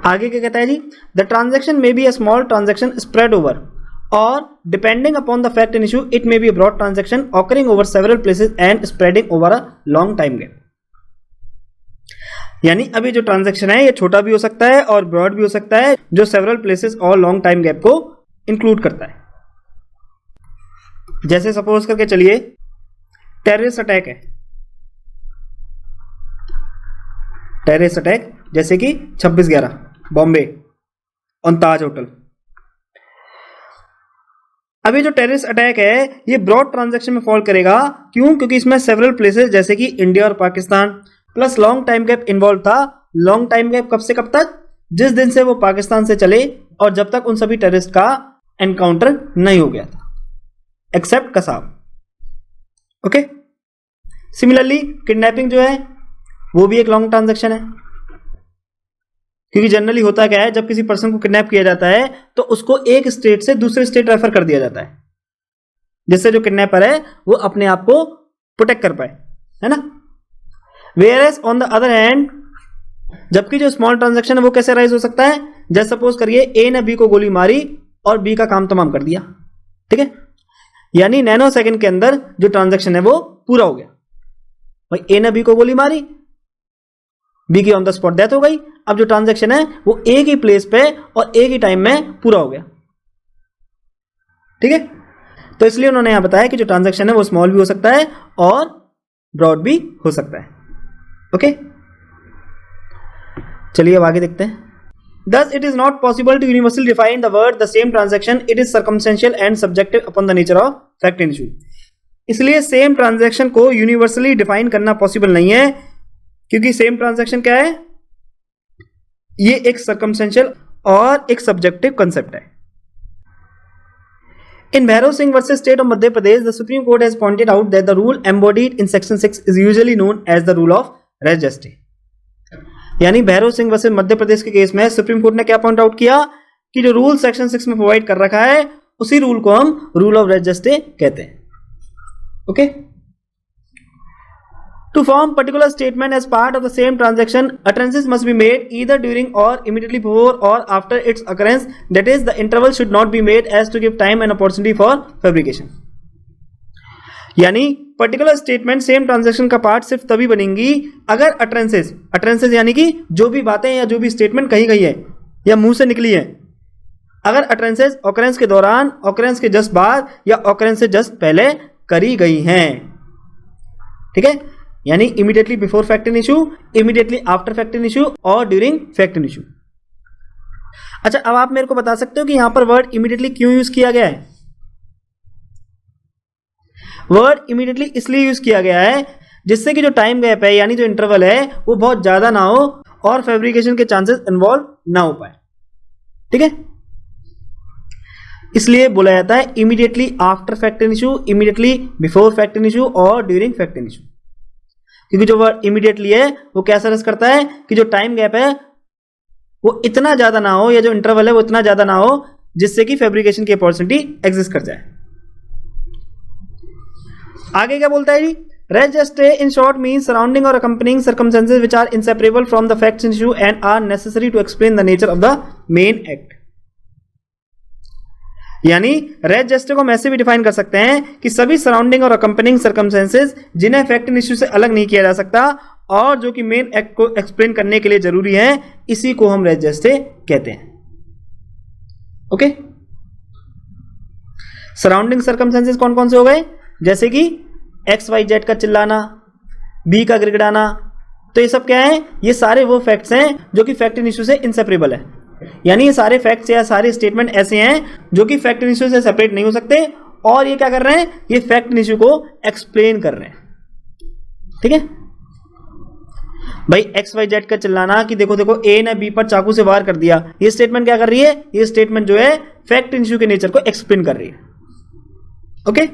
A: आगे क्या कहता है जी? The transaction may be a small transaction spread over or depending upon the fact in issue it may be a broad transaction occurring over several places and spreading over a long time gap. यानी अभी जो ट्रांजैक्शन है ये छोटा भी हो सकता है और ब्रॉड भी हो सकता है, जो सेवरल प्लेसेस और लॉन्ग टाइम गैप को इंक्लूड करता है। जैसे सपोज करके चलिए टेररिस्ट अटैक है, टेररिस्ट अटैक जैसे कि 26/11 बॉम्बे ऑन ताज होटल। अभी जो टेररिस्ट अटैक है ये ब्रॉड ट्रांजैक्शन में फॉल करेगा। क्यों? क्योंकि इसमें सेवरल प्लेसेस जैसे कि इंडिया और Pakistan plus long time gap involve था। लॉन्ग टाइम गैप कब से कब तक? जिस दिन से वो पाकिस्तान से चले और जब तक उन सभी टेररिस्ट का एनकाउंटर नहीं हो गया था, except Kasab. Okay, similarly kidnapping जो है वो भी एक लॉन्ग ट्रांजैक्शन है, क्योंकि जनरली होता क्या है, जब किसी पर्सन को किडनैप किया जाता है तो उसको एक स्टेट से दूसरे स्टेट रेफर कर दिया जाता है, जिससे जो किडनैपर है वो अपने आप को प्रोटेक्ट कर पाए, है ना। Whereas on the other hand, जबकि जो स्मॉल ट्रांजैक्शन है वो कैसे राइज हो सकता है? जैसे सपोज करिए ए ने बी को गोली मारी और बी का काम तमाम कर दिया। ठीक है, यानी नैनो सेकंड के अंदर जो ट्रांजैक्शन है वो पूरा हो गया। भाई ए ने बी को गोली मारी, बी की ऑन द स्पॉट डेथ हो गई। अब जो ट्रांजैक्शन है वो एक ही प्लेस पे और एक ही टाइम में पूरा हो गया। ठीक है, तो इसलिए उन्होंने यहां बताया कि जो ट्रांजैक्शन है वो स्मॉल भी हो सकता है और ब्रॉड भी हो सकता है। ओके, चलिए अब आगे देखते हैं। Thus, it is not possible to universally define the word the same transaction. It is circumstantial and subjective upon the nature of fact in issue. इसलिए सेम ट्रांजैक्शन को यूनिवर्सली डिफाइन करना पॉसिबल नहीं है, क्योंकि सेम ट्रांजैक्शन क्या है, ये एक सर्कमस्टेंशियल और एक सब्जेक्टिव कंसेप्ट है। In Bhairav Singh versus State of Madhya Pradesh, the Supreme Court has pointed out that the rule embodied in Section 6 is usually known as the rule of res geste. यानी भैरव सिंह वर्सेस मध्य प्रदेश के केस में सुप्रीम कोर्ट ने क्या पॉइंट आउट किया कि जो रूल सेक्शन 6 में प्रोवाइड कर रखा है उसी रूल को हम रूल ऑफ रेस जस्टे कहते हैं। Okay, To form particular statement as part of the same transaction, utterances must be made either during or immediately before or after its occurrence. That is, the interval should not be made as to give time and opportunity for fabrication. यानी पर्टिकुलर स्टेटमेंट सेम ट्रांजैक्शन का पार्ट सिर्फ तभी बनेंगी अगर अटरेंसेस यानी कि जो भी बातें या जो भी स्टेटमेंट कही गई है या मुंह से निकली है, अगर अटरेंसेस ऑकरेंस के दौरान, ऑकरेंस के जस्ट बाद या ऑकरेंस से जस्ट पहले करी गई हैं। ठीक है, यानी immediately before fact in issue, immediately after fact in issue और ड्यूरिंग फैक्ट इन इशू। अच्छा, अब आप मेरे को बता सकते हो कि यहां पर वर्ड इमीडिएटली क्यों यूज किया गया है? वर्ड इमीडिएटली इसलिए यूज किया गया है जिससे कि जो टाइम गैप है यानी जो इंटरवल है वो बहुत ज्यादा ना हो और फैब्रिकेशन के चांसेस इन्वॉल्व ना हो पाए। ठीक है, इसलिए बोला जाता है immediately after fact in issue, immediately before fact in issue और ड्यूरिंग फैक्ट इन इशू। क्योंकि जो वर्ड इमीडिएटली है वो क्या सजेस्ट करता है कि जो टाइम गैप है वो इतना ज्यादा ना हो या जो इंटरवल है वो इतना ज्यादा ना हो जिससे कि फैब्रिकेशन की अपॉर्चुनिटी एग्जिस्ट कर जाए। आगे क्या बोलता है जी? Res gestae in short means surrounding और accompanying circumstances which are inseparable from the facts in issue and are necessary to explain the nature of the main act. यानी रेस जस्टे को हम ऐसे भी डिफाइन कर सकते हैं कि सभी सराउंडिंग और अकम्पनिंग सर्कमस्टेंसेस जिन्हें फैक्ट इन इशू से अलग नहीं किया जा सकता और जो कि मेन एक्ट को एक्सप्लेन करने के लिए जरूरी है, इसी को हम रेस जस्टे कहते हैं। ओके, सराउंडिंग सर्कमस्टेंसेस कौन कौन से हो गए? जैसे कि XYZ का चिल्लाना, B का गिड़गिड़ाना, तो ये सब क्या है? ये सारे वो फैक्ट्स हैं जो कि फैक्ट इन इशू से इनसेपरेबल है। यानी ये सारे फैक्ट्स या सारे स्टेटमेंट ऐसे हैं जो कि फैक्ट इन इशू से सेपरेट नहीं हो सकते और ये क्या कर रहे हैं? ये फैक्ट इन इशू को एक्सप्लेन कर रहे हैं। ठीक है भाई, XYZ का चिल्लाना कि देखो देखो A ने B पर चाकू से वार कर दिया, ये स्टेटमेंट क्या कर रही है? ये स्टेटमेंट जो है फैक्ट इन इशू के नेचर को एक्सप्लेन कर रही है। ओके,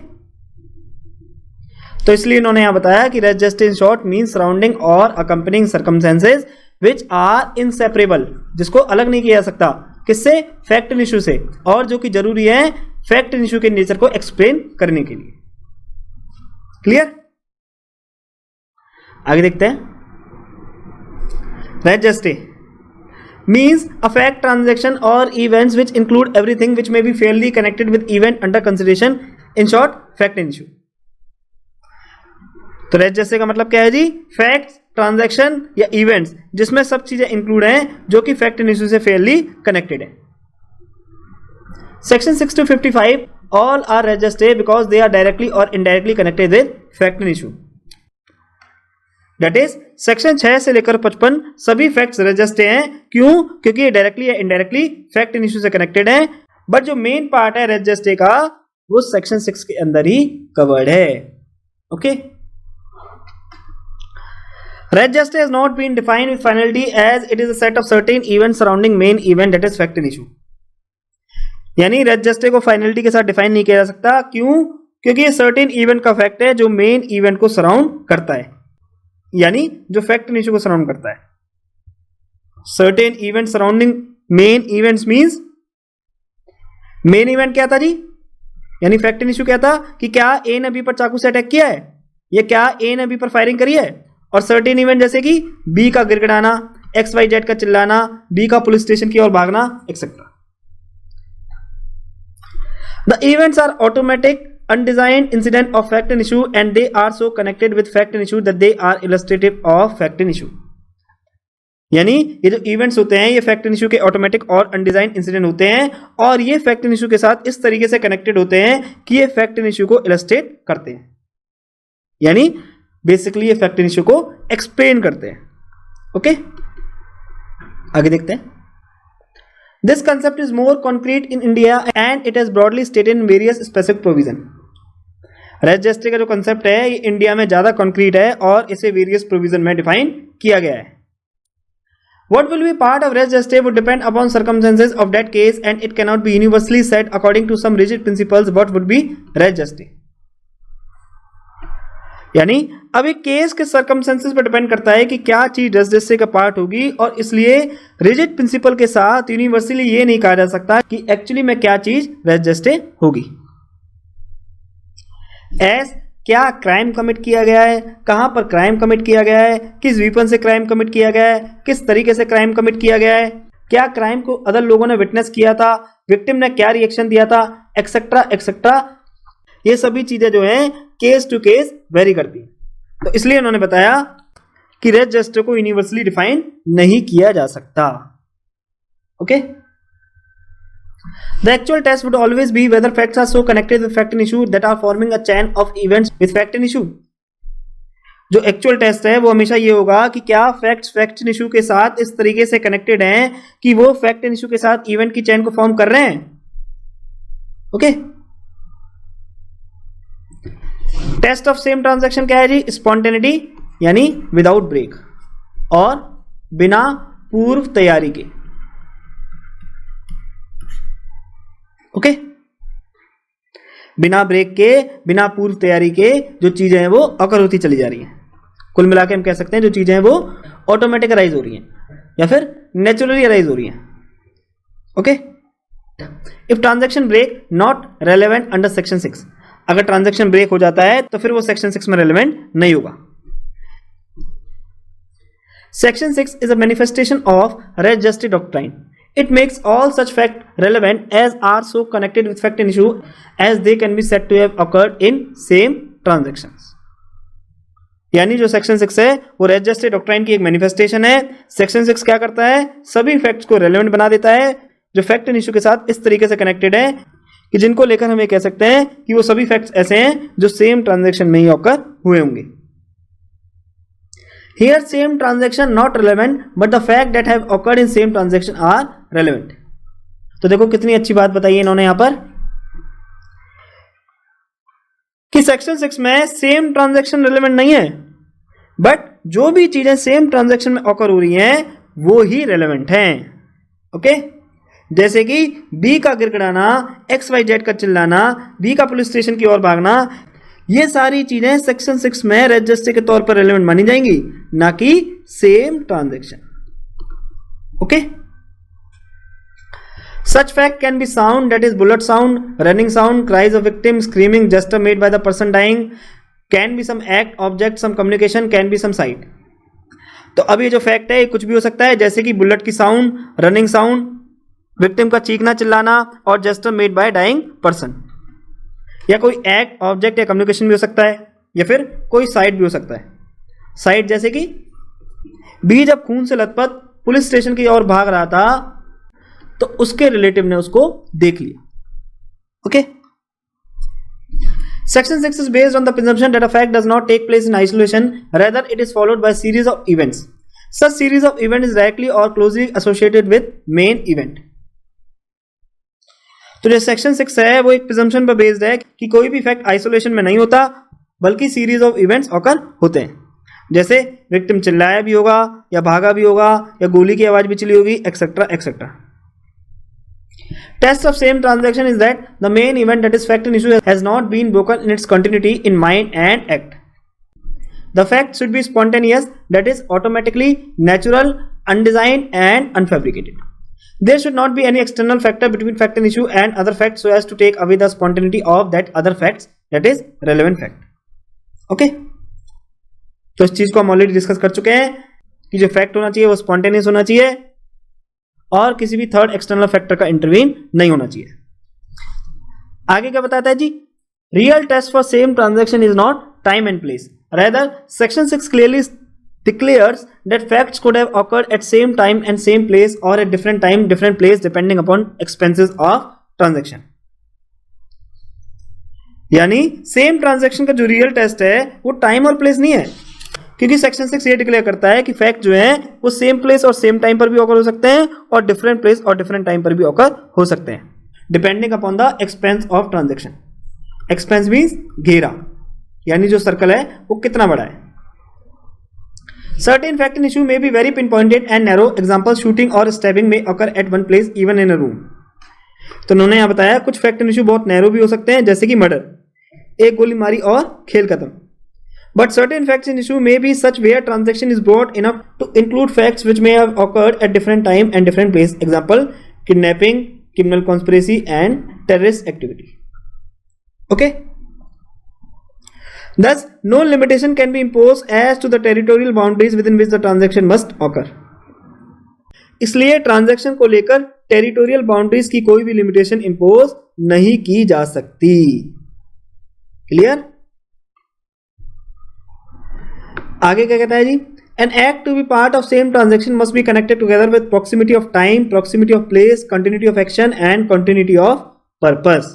A: तो इसलिए इन्होंने यहां बताया कि res gestae in short means surrounding और accompanying circumstances which are inseparable, जिसको अलग नहीं किया जा सकता, किससे? फैक्ट इन इशू से, और जो कि जरूरी है फैक्ट इन इशू के नेचर को एक्सप्लेन करने के लिए। क्लियर? आगे देखते हैं। Res gestae means a fact, transaction or events which include everything which may be fairly connected with event under consideration, in short fact in issue. तो रेस जस्टे का मतलब क्या है जी? फैक्ट्स, ट्रांजैक्शन या इवेंट्स जिसमें सब चीजें इंक्लूड हैं जो कि फैक्ट इन इशू से फेयरली कनेक्टेड है। Section 6 to 55 all are res gestae because they are directly or indirectly connected with fact in issue. That is section 6 से लेकर 55 सभी फैक्ट्स रेस जस्टे हैं। क्यों? क्योंकि ये डायरेक्टली या इनडायरेक्टली फैक्ट इन इशू से कनेक्टेड है। बट जो मेन पार्ट है रेस जस्टे का वो सेक्शन 6 के अंदर ही कवर्ड है। Okay, Res geste has not been defined with finality as it is a set of certain events surrounding main event that is fact in issue. यानी रेस जस्टे को फाइनलिटी के साथ डिफाइन नहीं किया जा सकता। क्यों? क्योंकि ये सर्टेन इवेंट का फैक्ट है जो मेन इवेंट को सराउंड करता है, यानी जो फैक्ट इन इशू को सराउंड करता है। Certain event surrounding main events means main event क्या था जी? यानी फैक्ट इन इशू क्या था कि क्या ए ने बी पर चाकू से अटैक किया है, या क्या ए ने बी पर फायरिंग करी है। और सर्टेन इवेंट जैसे कि बी का गिड़गिड़ाना, XYZ का चिल्लाना, बी का पुलिस स्टेशन की ओर भागना, etcetera. The events are automatic undesigned incident of fact and issue and they are so connected with fact and issue that they are illustrative of fact and issue. यानी ये जो इवेंट्स होते हैं ये फैक्ट एंड इशू के ऑटोमेटिक और अनडिजाइन इंसिडेंट होते हैं और ये फैक्ट एंड इशू के साथ इस तरीके से कनेक्टेड होते हैं कि ये फैक्ट एंड इशू को इलस्ट्रेट करते हैं, यानी बेसिकली ये फैक्ट एंड इशू को एक्सप्लेन करते हैं। ओके, आगे देखते हैं। This concept is more concrete in India and it is broadly stated in various specific provision. Res gestae का जो कंसेप्ट है ये इंडिया में ज्यादा कॉन्क्रीट है और इसे वेरियस प्रोविजन में डिफाइन किया गया है. What will be part of res gestae would depend upon circumstances of that case and it cannot be universally said according to some rigid principles what would be res gestae. यानी अब एक केस के सर्कमस्टेंसेस पर डिपेंड करता है कि क्या चीज रेज जेस्टे का पार्ट होगी और इसलिए रिजिड प्रिंसिपल के साथ यूनिवर्सली ये नहीं कहा जा सकता कि एक्चुअली में क्या चीज रेज जेस्टे होगी. एस क्या क्राइम कमिट किया गया है, कहां पर क्राइम कमिट किया गया है, किस वीपन से क्राइम कमिट किया गया है, किस तरीके से क्राइम कमिट किया गया है, क्या क्राइम को अदर लोगों ने विटनेस किया था, विक्टिम ने क्या रिएक्शन दिया था, एक्सेट्रा एक्सेट्रा. ये सभी चीजें जो हैं केस टू केस वेरी करती हैं. तो इसलिए उन्होंने बताया कि रेज जेस्टे को यूनिवर्सली डिफाइन नहीं किया जा सकता. Okay. The actual test would always be whether facts are so connected with fact and issue that are forming a chain of events with fact and issue. जो एक्चुअल टेस्ट है वो हमेशा ये होगा कि क्या फैक्ट्स फैक्ट एंड इशू के साथ इस तरीके से कनेक्टेड हैं कि वो फैक्ट एंड इशू के साथ इवेंट की चेन को फॉर्म कर रहे हैं. Okay. Test of same transaction क्या है जी? स्पॉन्टेनिटी यानी विदाउट ब्रेक और बिना पूर्व तैयारी के. ओके. बिना ब्रेक के बिना पूर्व तैयारी के जो चीजें हैं वो अकर होती चली जा रही हैं. कुल मिलाकर हम कह सकते हैं जो चीजें हैं वो ऑटोमेटिक अराइज हो रही हैं या फिर नेचुरली अराइज हो रही हैं. Okay. If transaction break not relevant under section 6, अगर ट्रांजैक्शन ब्रेक हो जाता है तो फिर वो सेक्शन 6 में रेलेवेंट नहीं होगा. Section 6 is a manifestation of res gestae doctrine. It makes all such facts relevant as are so connected with fact and issue as they can be said to have occurred in same transactions. यानी जो सेक्शन 6 है वो रेज जस्टिस डॉक्ट्राइन की एक मैनिफेस्टेशन है. सेक्शन 6 क्या करता है? सभी फैक्ट्स को रेलेवेंट बना देता है जो फैक्ट एंड इशू के साथ इस तरीके से कनेक्टेड है कि जिनको लेकर हम ये कह सकते हैं कि वो सभी फैक्ट्स ऐसे हैं जो सेम ट्रांजैक्शन में ही ऑकर हुए होंगे. Here same transaction not relevant but the fact that have occurred in same transaction are relevant. तो देखो कितनी अच्छी बात बताई है इन्होंने यहां पर कि सेक्शन 6 में सेम ट्रांजैक्शन रिलेवेंट नहीं है बट जो भी चीजें सेम ट्रांजैक्शन में ऑकर हो रही हैं वो ही रेलेवेंट हैं. ओके. जैसे कि बी का गिड़गिड़ाना, XYZ का चिल्लाना, बी का पुलिस स्टेशन की ओर भागना, ये सारी चीजें सेक्शन 6 में रेज जस्टिस के तौर पर रेलेवेंट मानी जाएंगी, ना कि same transaction. Okay. Such fact can be sound, that is bullet sound, running sound, cries of victim, screaming, gesture made by the person dying, can be some act, object, some communication, can be some sight. तो अब ये जो फैक्ट है कुछ भी हो सकता है जैसे कि बुलेट की साउंड, रनिंग साउंड, विक्टिम का चीखना चिल्लाना और gesture made by dying person, या कोई एक्ट, ऑब्जेक्ट या कम्युनिकेशन भी हो सकता है या फिर कोई साइट भी हो सकता है. साइट जैसे कि बी जब खून से लथपथ पुलिस स्टेशन की ओर भाग रहा था तो उसके रिलेटिव ने उसको देख लिया. Okay. Section 6 is based on the presumption that a fact does not take place in isolation, rather it is followed by a series of events. Such series of events is directly or closely associated with main event. तो जो सेक्शन 6 है वो एक प्रिजम्पशन पर बेस्ड है कि कोई भी फैक्ट आइसोलेशन में नहीं होता बल्कि सीरीज ऑफ इवेंट्स ऑकर होते हैं. जैसे विक्टिम चिल्लाया भी होगा या भागा भी होगा या गोली की आवाज भी चली होगी, etcetera etcetera. Test of same transaction is that the main event, that is fact and issue, has not been broken in its continuity in mind and act. The fact should be spontaneous, that is automatically natural, undesigned and unfabricated. There should not be any external factor between fact and issue and other facts so as to take away the spontaneity of that other facts, that is relevant fact. Okay? तो इस चीज को हम ऑलरेडी डिस्कस कर चुके हैं कि जो फैक्ट होना चाहिए वो स्पॉन्टेनियस होना चाहिए और किसी भी थर्ड एक्सटर्नल फैक्टर का इंटरवीन नहीं होना चाहिए. आगे क्या बताता है जी? Real test for same transaction is not time and place, rather section 6 clearly declares that facts could have occurred at same time and same place or at different time different place depending upon expenses of transaction. यानी सेम ट्रांजैक्शन का जो रियल टेस्ट है वो टाइम और प्लेस नहीं है, क्योंकि सेक्शन 6 ये डिक्लेयर करता है कि फैक्ट जो है वो सेम प्लेस और सेम टाइम पर भी ऑकर हो सकते हैं और डिफरेंट प्लेस और डिफरेंट टाइम पर भी ऑकर हो सकते हैं depending upon the expense of transaction. Expense means घेरा, यानी जो सर्कल है वो कितना बड़ा है। Certain fact in issue may be very pin pointed and narrow, example shooting और स्टैबिंग में occur at one place even in a room. तो उन्होंने यहाँ बताया कुछ फैक्ट इन इशू बहुत नैरो भी हो सकते हैं, जैसे कि मर्डर, एक गोली मारी और खेल खत्म। But certain facts in issue may be such where transaction is broad enough to include facts which may have occurred at different time and different place, example kidnapping, criminal conspiracy and terrorist activity. Okay, thus no limitation can be imposed as to the territorial boundaries within which the transaction must occur. इसलिए ट्रांजैक्शन को लेकर टेरिटोरियल बाउंड्रीज की कोई भी लिमिटेशन इंपोज नहीं की जा सकती। क्लियर? आगे क्या कहता है जी? An act to be part of same transaction must be connected together with proximity of time, proximity of place, continuity of action and continuity of purpose.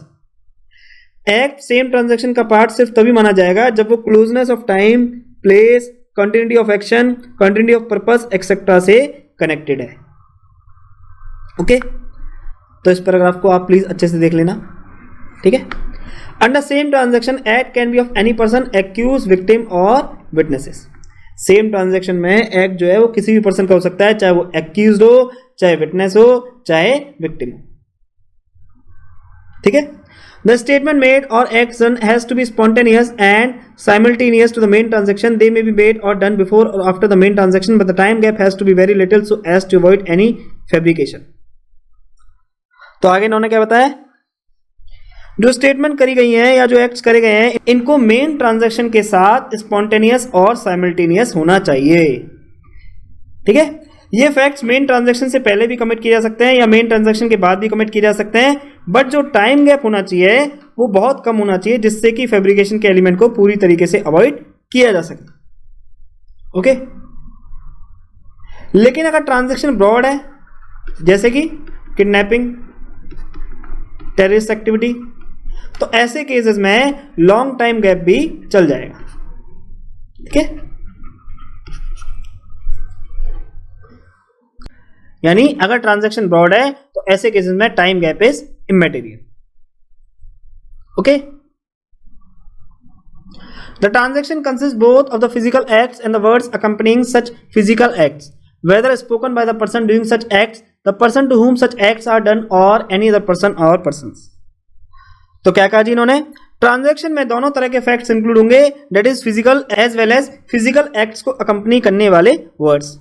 A: Act same transaction का पार्ट सिर्फ तभी माना जाएगा जब वो closeness of time, place, continuity of action, continuity of purpose etc. से connected है। ओके, तो इस पैराग्राफ को आप प्लीज अच्छे से देख लेना, ठीक है। Under same transaction act can be of any person, accused, victim और विटनेसेस। सेम ट्रांजैक्शन में एक्ट जो है वो किसी भी पर्सन का हो सकता है, चाहे वो एक्यूज्ड हो, चाहे विटनेस हो, चाहे विक्टिम हो, ठीक है। द स्टेटमेंट मेड और action has to be spontaneous and simultaneous to the main transaction. They may be made और डन बिफोर और after the main transaction, but the time gap has to be very little so as to avoid any fabrication. तो आगे इन्होंने क्या बताया, जो स्टेटमेंट करी गई हैं या जो एक्ट्स करे गए हैं इनको मेन ट्रांजैक्शन के साथ स्पॉन्टेनियस और साइमल्टेनियस होना चाहिए, ठीक है। ये फैक्ट्स मेन ट्रांजैक्शन से पहले भी कमिट किए जा सकते हैं या मेन ट्रांजैक्शन के बाद भी कमिट किए जा सकते हैं, बट जो टाइम गैप होना चाहिए वो बहुत कम होना चाहिए जिससे कि फैब्रिकेशन के एलिमेंट को पूरी तरीके से अवॉइड किया जा सके, ओके। लेकिन अगर ट्रांजैक्शन ब्रॉड है जैसे कि किडनैपिंग, टेररिस्ट एक्टिविटी, तो ऐसे केसेस में लॉन्ग टाइम गैप भी चल जाएगा, ठीक है। यानी अगर ट्रांजैक्शन ब्रॉड है तो ऐसे केसेस में time gap is इमैटेरियल, okay. The transaction consist both of the physical acts and the words accompanying such physical acts, whether spoken by the person doing such acts, the person to whom such acts are done or any other person or persons। तो क्या कहा जी इन्होंने, ट्रांजैक्शन में दोनों तरह के फैक्ट्स इंक्लूड होंगे, that is physical as well as physical acts को अकम्पनी करने वाले वर्ड्स,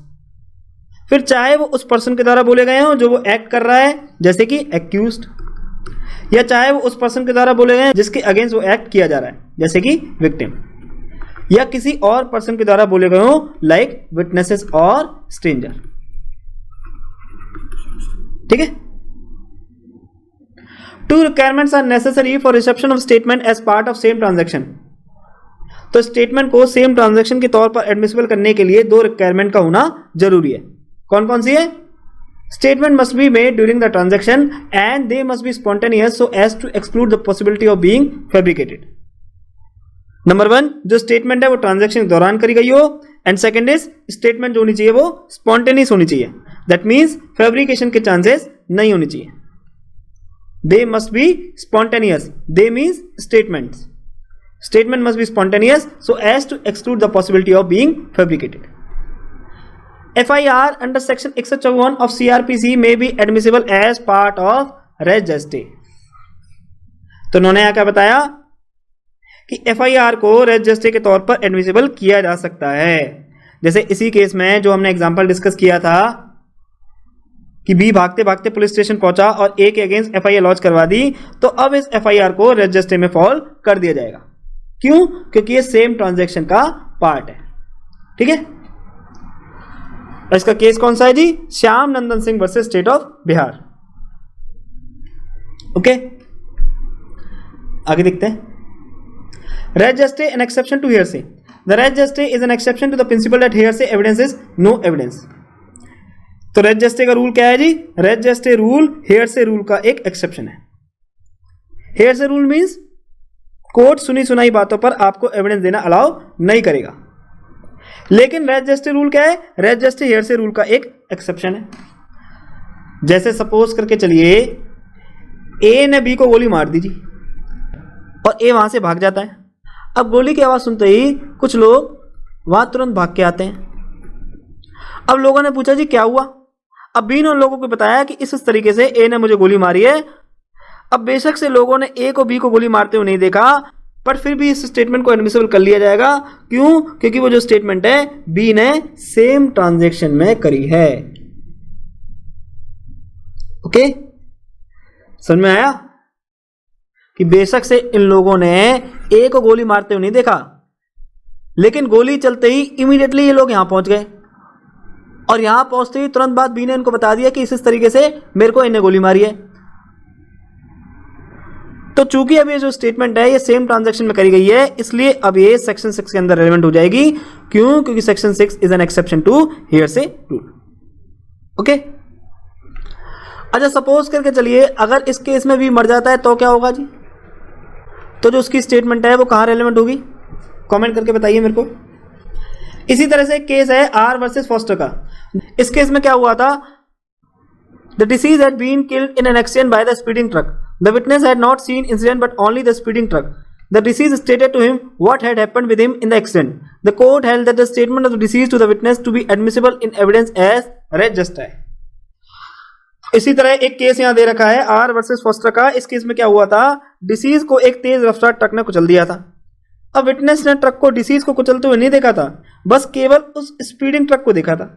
A: फिर चाहे वो उस पर्सन के द्वारा बोले गए हों जो वो एक्ट कर रहा है जैसे कि एक्यूज्ड, या चाहे वो उस पर्सन के द्वारा बोले गए हैं जिसके अगेंस्ट वो एक्ट किया जा रहा है जैसे कि विक्टिम, या किसी और पर्सन के द्वारा बोले गए हो लाइक विटनेसेस और स्ट्रेंजर, ठीक है। Two requirements are necessary for reception of statement as part of same transaction. तो स्टेटमेंट को सेम ट्रांजैक्शन के तौर पर एडमिसिबल करने के लिए दो रिक्वायरमेंट का होना जरूरी है। कौन कौन सी है? Statement must be made during the transaction and they must be spontaneous so as to exclude the possibility of being fabricated. Number 1, जो स्टेटमेंट है वो ट्रांजैक्शन के दौरान करी गई हो, एंड सेकंड इज स्टेटमेंट जो होनी चाहिए वो स्पॉन्टेनियस होनी चाहिए, दैट मींस फैब्रिकेशन के चांसेस नहीं होने चाहिए। They must be spontaneous, they means statements, statement must be spontaneous so as to exclude the possibility of being fabricated. FIR under section 154 of CRPC may be admissible as part of res geste। तो उन्होंने यहाँ क्या बताया कि FIR को res geste के तौर पर एडमिसिबल किया जा सकता है। जैसे इसी केस में जो हमने एग्जांपल डिस्कस किया था कि B भागते भागते पुलिस स्टेशन पहुंचा और A के अगेंस्ट FIR लॉन्च करवा दी, तो अब इस FIR को res geste में फॉल कर दिया जाएगा। क्यों? क्योंकि ये सेम ट्रांजैक्शन का पार्ट है, ठीक है। इसका केस कौन सा है जी? Shyam Nandan Singh versus state of Bihar. Okay, आगे देखते हैं। Res gestae an exception to hearsay. The res gestae is an exception to the principle that hearsay evidence is no evidence. तो रेज जस्टे का रूल क्या है जी? Res gestae rule hearsay rule का एक एक्सेप्शन है। हियरसे रूल मींस कोर्ट सुनी सुनाई बातों पर आपको एविडेंस देना अलाउ नहीं करेगा। लेकिन रेज जस्टे रूल क्या है? रेज जस्टे हियरसे रूल का एक एक्सेप्शन है। जैसे सपोज करके चलिए A ने B को गोली मार दी जी, और ए वहां से भाग जाता है। अब गोली की आवाज़ सुनते ही कुछ लोग वहां तुरंत भाग के आते हैं। अब लोगों ने पूछा जी क्या हुआ। अब बी ने उन लोगों को बताया कि इस तरीके से ए ने मुझे गोली मारी है। अब बेशक से लोगों ने ए को बी को गोली मारते हुए नहीं देखा, पर फिर भी इस स्टेटमेंट को एडमिसिबल कर लिया जाएगा। क्यों? क्योंकि वो जो स्टेटमेंट है बी ने सेम ट्रांजैक्शन में करी है। ओके, समझ में आया कि बेशक से इन लोगों ने ए को गोली मारते हुए नहीं देखा, लेकिन गोली चलते ही इमीडिएटली ये लोग यहां पहुंच गए और यहां पहुंचते ही तुरंत बाद बी ने इनको बता दिया कि इस तरीके से मेरे को इन्हें गोली मारी है। तो चूंकि अब ये जो स्टेटमेंट है ये सेम ट्रांजैक्शन में करी गई है, इसलिए अब ये सेक्शन 6 के अंदर रेलेवेंट हो जाएगी। क्यों? क्योंकि section 6 is an exception to hearsay rule. Okay, अच्छा सपोज करके चलिए अगर इस केस में भी मर जाता है तो क्या होगा जी? तो जो उसकी स्टेटमेंट है वो कहां रेलेवेंट होगी? कमेंट करके बताइए मेरे को। इसी तरह से एक केस है आर वर्सेस फॉस्टर का। इस केस में क्या हुआ था? The deceased had been killed in an accident by the speeding truck. The witness had not seen incident but only the speeding truck. The deceased stated to him what had happened with him in the accident. The court held that the statement of the deceased to the witness to be admissible in evidence as res justa. इसी तरह एक केस यहां दे रखा है आर वर्सेस फॉस्टर का। इस केस में क्या हुआ था? डिसीज को एक तेज रफ्तार ट्रक ने कुचल दिया था। अब विटनेस ने ट्रक को डिसीज को कुचलते हुए नहीं देखा था, बस केवल उस स्पीडिंग ट्रक को देखा था।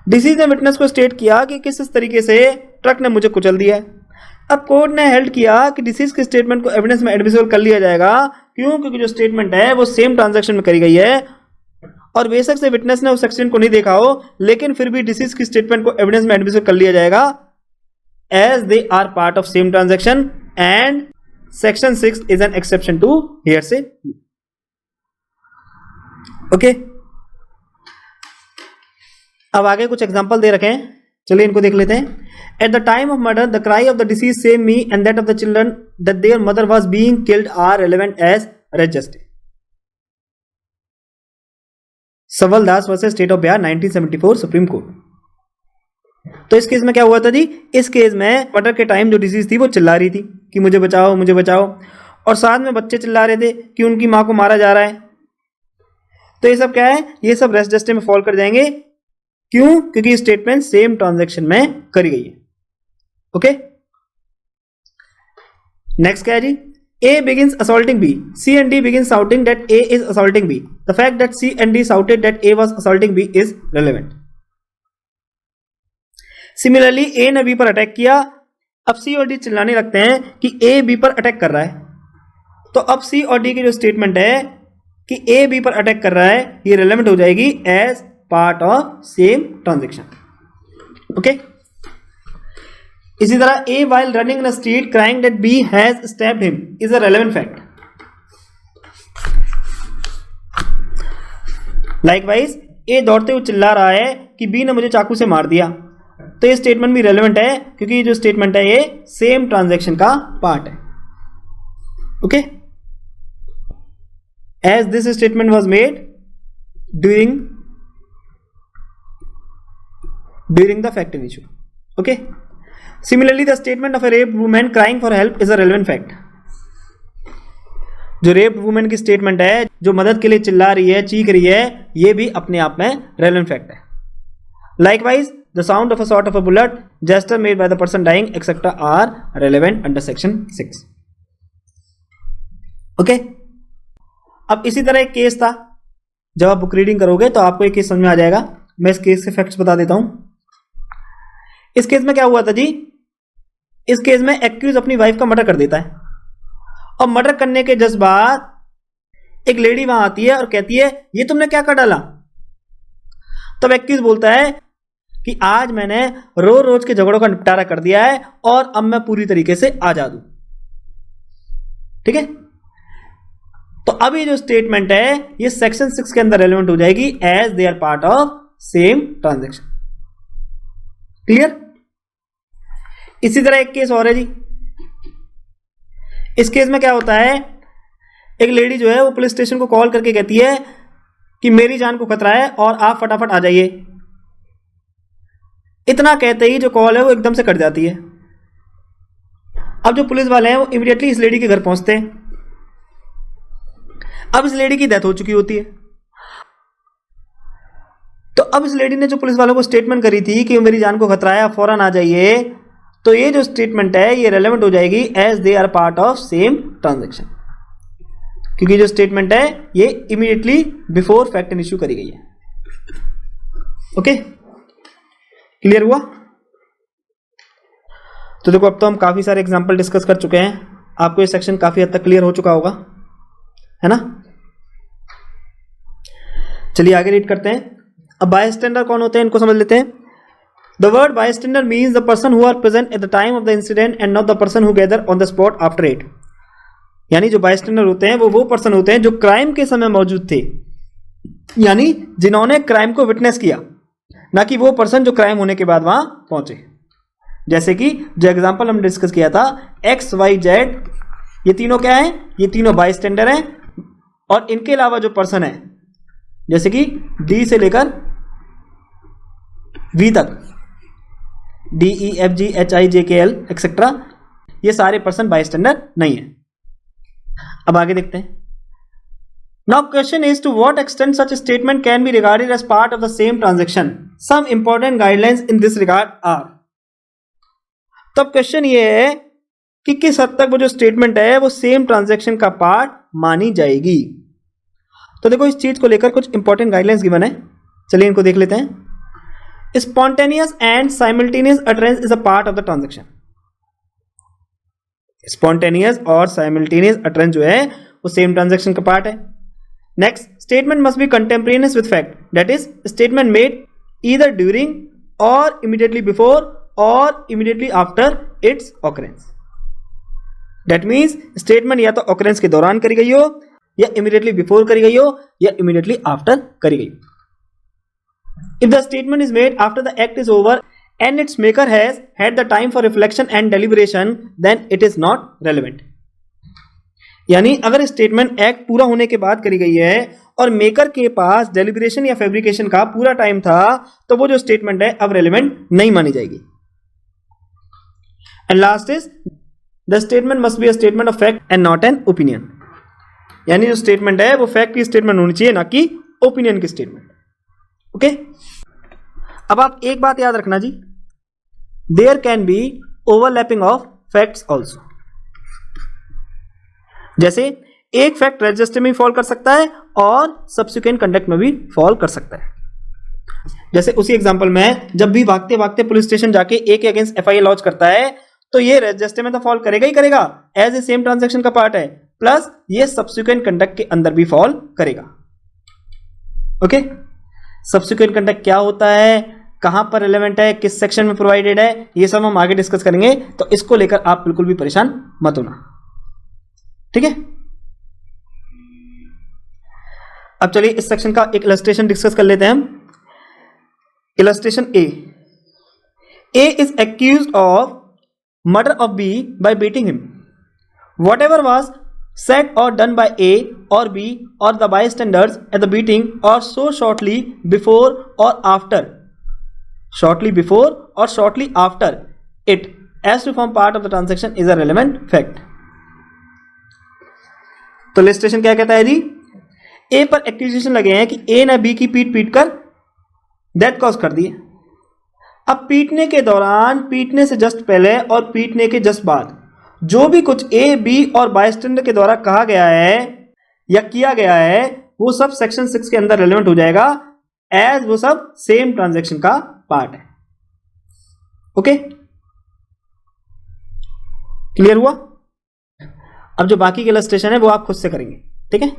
A: डिसीज ने विटनेस को स्टेट किया कि किस तरीके से ट्रक ने मुझे कुचल दिया है। अब कोर्ट ने हेल्ड किया कि डिसीज के स्टेटमेंट को एविडेंस में एडमिसिबल कर लिया जाएगा। क्यों? क्योंकि जो स्टेटमेंट है वो सेम ट्रांजैक्शन में करी गई है और बेशक से विटनेस ने उस एक्सीडेंट को नहीं देखा हो, लेकिन फिर भी डिसीज की स्टेटमेंट को एविडेंस में एडमिसिबल कर लिया जाएगा as they are part of same transaction and section 6 is an exception to hearsay. Okay, अब आगे कुछ एग्जांपल दे रखे हैं, चलिए इनको देख लेते हैं। At the time of murder the cry of the deceased save me and that of the children that their mother was being killed are relevant as res gestae. Sawal Das versus state of Bihar 1974 supreme court. तो इस केस में क्या हुआ था जी? इस केस में मर्डर के टाइम जो डिसीज थी वो चिल्ला रही थी कि मुझे बचाओ मुझे बचाओ, और साथ में बच्चे चिल्ला रहे थे कि उनकी मां को मारा जा रहा है। तो ये सब क्या है? ये सब रेस जस्टिस में फॉल कर जाएंगे। क्यों? क्योंकि स्टेटमेंट सेम ट्रांजैक्शन में करी गई है। ओके, नेक्स्ट क्या है जी? A begins assaulting B. C and D begin shouting that A is assaulting B. The fact that C and D shouted that A was assaulting B is relevant. Similarly A ने बी पर अटैक किया। अब सी और डी चिल्लाने लगते हैं कि ए बी पर अटैक कर रहा है। तो अब सी और डी की जो स्टेटमेंट है कि ए बी पर अटैक कर रहा है, ये रेलेवेंट हो जाएगी as part of same transaction. Okay, इसी तरह A while running in the street crying that B has stabbed him is a relevant fact. Likewise A दौड़ते हुए चिल्ला रहा है कि बी ने मुझे चाकू से मार दिया, तो ये स्टेटमेंट भी रेलेवेंट है क्योंकि ये जो स्टेटमेंट है ये सेम ट्रांजैक्शन का पार्ट है। Okay, as this statement was made during the fact in issue. Okay, similarly the statement of a raped woman crying for help is a relevant fact. जो रेप्ड वुमन की स्टेटमेंट है, जो मदद के लिए चिल्ला रही है, चीख रही है, ये भी अपने आप में रेलेवेंट फैक्ट है। Likewise the sound of a shot of a bullet, gesture made by the person dying, etc. are relevant under section 6. Okay, अब इसी तरह एक केस था, जब आप बुक रीडिंग करोगे तो आपको एक केस समझ में आ जाएगा। मैं इस केस के फैक्ट्स बता देता हूं। इस केस में क्या हुआ था जी? इस केस में एक्यूज अपनी वाइफ का मर्डर कर देता है और मर्डर करने के जस्ट बाद एक लेडी वहां आती है और कहती है ये तुमने क्या कर डाला। तब एक्यूज बोलता है कि आज मैंने रोज रोज के झगड़ों का निपटारा कर दिया है और अब मैं पूरी तरीके से आजाद हूं। ठीक है, तो अभी जो स्टेटमेंट है ये सेक्शन 6 के अंदर रेलेवेंट हो जाएगी as they are part of same transaction. Clear? इसी तरह एक केस और है जी। इस केस में क्या होता है? एक लेडी जो है वो पुलिस स्टेशन को कॉल करके कहती है कि मेरी जान को खतरा है और आप फटाफट आ जाइए। इतना कहते ही जो कॉल है वो एकदम से कट जाती है। अब जो पुलिस वाले हैं वो इमीडिएटली इस लेडी के घर पहुंचते हैं अब इस लेडी की डेथ हो चुकी होती है, तो अब इस लेडी ने जो पुलिस वालों को स्टेटमेंट करी थी कि मेरी जान को खतरा है, आप फौरन आ जाइए, तो ये जो स्टेटमेंट है ये रेलेवेंट हो जाएगी as they are part of same transaction, क्योंकि जो स्टेटमेंट है ये immediately before fact and issue करी गई है। ओके, क्लियर हुआ? तो देखो अब तो हम काफी सारे एग्जांपल डिस्कस कर चुके हैं, आपको ये सेक्शन काफी हद तक क्लियर हो चुका होगा, है ना? चलिए आगे रीड करते हैं। अब बायस्टैंडर कौन होते हैं इनको समझ लेते हैं। The word bystander means the person who are present at the time of the incident and not the person who gather on the spot after it. यानी जो बायस्टैंडर होते हैं वो पर्सन होते हैं जो क्राइम के समय मौजूद थे, यानी जिन्होंने क्राइम को विटनेस किया, ना कि वो पर्सन जो क्राइम होने के बाद वहां पहुंचे। जैसे कि जो एग्जांपल हम डिस्कस किया था एक्स वाई जेड, ये तीनों क्या है? ये तीनों बायस्टैंडर हैं, और इनके अलावा जो पर्सन है जैसे कि डी से लेकर वी तक, D E F G H I J K L etcetera, ये सारे पर्सन बायस्टैंडर नहीं है। अब आगे देखते हैं। Now question is to what extent such a statement can be regarded as part of the same transaction. Some important guidelines in this regard are. तो अब क्वेश्चन ये है कि किस हद तक वो जो स्टेटमेंट है वो सेम ट्रांजैक्शन का पार्ट मानी जाएगी। तो देखो इस चीज को लेकर कुछ इंपॉर्टेंट गाइडलाइंस गिवन है, चलिए इनको देख लेते हैं। Spontaneous and simultaneous utterance is a part of the transaction. Spontaneous और साइमल्टेनियस अटरेंस जो है वो सेम ट्रांजैक्शन का पार्ट है। Next, statement must be contemporaneous with fact, that is statement made either during or immediately before or immediately after its occurrence. That means statement या तो ऑकरेंस के दौरान करी गई हो, या इमीडिएटली बिफोर करी गई हो, या इमीडिएटली आफ्टर करी गई हो। If the statement is made after the act is over and its maker has had the time for reflection and deliberation, then it is not relevant. यानी अगर स्टेटमेंट एक्ट पूरा होने के बाद करी गई है और मेकर के पास डेलिब्रेशन या फैब्रिकेशन का पूरा टाइम था, तो वो जो स्टेटमेंट है अब रेलेवेंट नहीं मानी जाएगी। And last is the statement must be a statement of fact and not an opinion. यानी जो स्टेटमेंट है वो फैक्ट की स्टेटमेंट होनी चाहिए, ना कि ओपिनियन की स्टेटमेंट। ओके, अब आप एक बात याद रखना जी, there can be overlapping of facts also. जैसे एक फैक्ट रजिस्टर में फॉल कर सकता है और सब्सिक्वेंट कंडक्ट में भी फॉल कर सकता है। जैसे उसी एग्जांपल में जब भी भागते भागते पुलिस स्टेशन जाके एक के अगेंस्ट एफआईआर लॉन्च करता है, तो ये रजिस्टर में तो फॉल करेगा ही करेगा, एज ए सेम ट्रांजैक्शन का पार्ट है, प्लस ये सब्सिक्वेंट कंडक्ट के अंदर भी फॉल करेगा। ओके, सब्सिक्वेंट कंडक्ट क्या होता है, कहां पर रिलेवेंट है, किस सेक्शन में प्रोवाइडेड है, ये सब हम आगे डिस्कस करेंगे, तो इसको लेकर आप बिल्कुल भी परेशान मत होना, ठीक है। अब चलिए इस सेक्शन का एक इलस्ट्रेशन डिस्कस कर लेते हैं हम। Illustration A is accused of murder of B by beating him. Whatever was said or done by A or B or the bystanders at the beating or so shortly before or after it as to form part of the transaction is a relevant fact. तो लिस्टेशन क्या कहता है जी, ए पर एक्यूजेशन लगे हैं कि ए ने बी की पीट कर डेथ कॉज कर दी है। अब पीटने के दौरान, पीटने से जस्ट पहले और पीटने के जस्ट बाद जो भी कुछ ए बी और बायस्टैंडर के द्वारा कहा गया है या किया गया है, वो सब सेक्शन 6 के अंदर रेलेवेंट हो जाएगा, एज वो सब सेम ट्रांजैक्शन का पार्ट है। ओके, क्लियर हुआ? अब जो बाकी के इलस्ट्रेशन है वो आप खुद से करेंगे, ठीक है।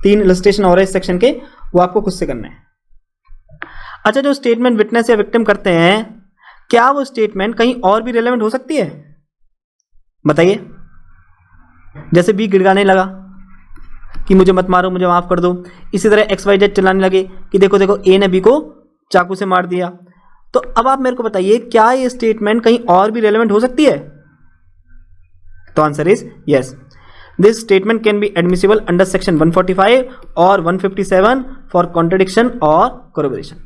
A: 3 इलस्ट्रेशन और है इस सेक्शन के, वो आपको खुद से करना है। अच्छा, जो स्टेटमेंट विटनेस या विक्टिम करते हैं, क्या वो स्टेटमेंट कहीं और भी रेलेवेंट हो सकती है? बताइए। जैसे बी गिड़गाने लगा कि मुझे मत मारो, मुझे माफ कर दो, इसी तरह एक्स वाई जेड चिल्लाने लगे कि देखो देखो ए ने बी को चाकू से मार दिया, तो अब आप मेरे को बताइए क्या ये स्टेटमेंट कहीं और भी रेलेवेंट हो सकती है? तो answer is yes, this statement can be admissible under section 145 और 157 फॉर कॉन्ट्रडिक्शन और कोरबोरेशन।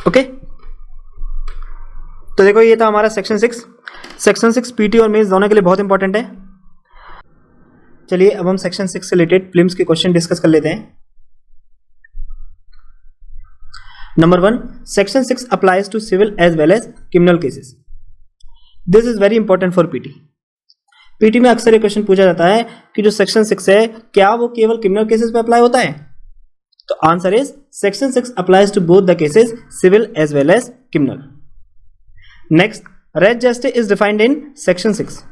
A: ओके, तो देखो ये था हमारा सेक्शन 6। सेक्शन 6 पीटी और मेंस दोनों के लिए बहुत इंपॉर्टेंट है। चलिए अब हम सेक्शन 6 से रिलेटेड प्रीलिम्स के क्वेश्चन डिस्कस कर लेते हैं। Number 1, section 6 applies to civil as well as criminal cases. This is very important for PT में अक्सर ये क्वेश्चन पूछा जाता है कि जो सेक्शन 6 है क्या वो केवल क्रिमिनल केसेस पे अप्लाई होता है? तो answer is section 6 applies to both the cases civil as well as criminal. Next, res gestae is defined in section 6।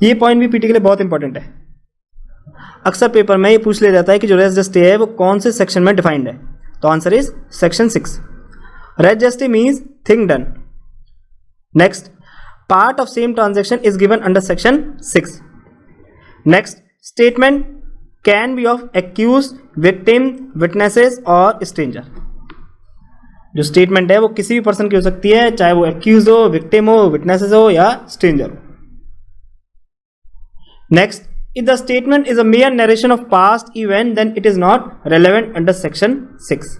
A: ये पॉइंट भी पीटी के लिए बहुत इंपॉर्टेंट है। अक्सर पेपर में ये पूछ लिया जाता है कि जो रेज जस्टिस है वो कौन से सेक्शन में डिफाइंड है। तो answer is section 6। Res gestae means thing done. Next, part of same transaction is given under section 6. Next, statement can be of accused, victim, witnesses और stranger। जो स्टेटमेंट है वो किसी भी पर्सन की हो सकती है, चाहे वो एक्यूज हो, विक्टिम हो, विटनेसेस हो या स्ट्रेंजर हो। Next, if the statement is a mere narration of past event then it is not relevant under section 6.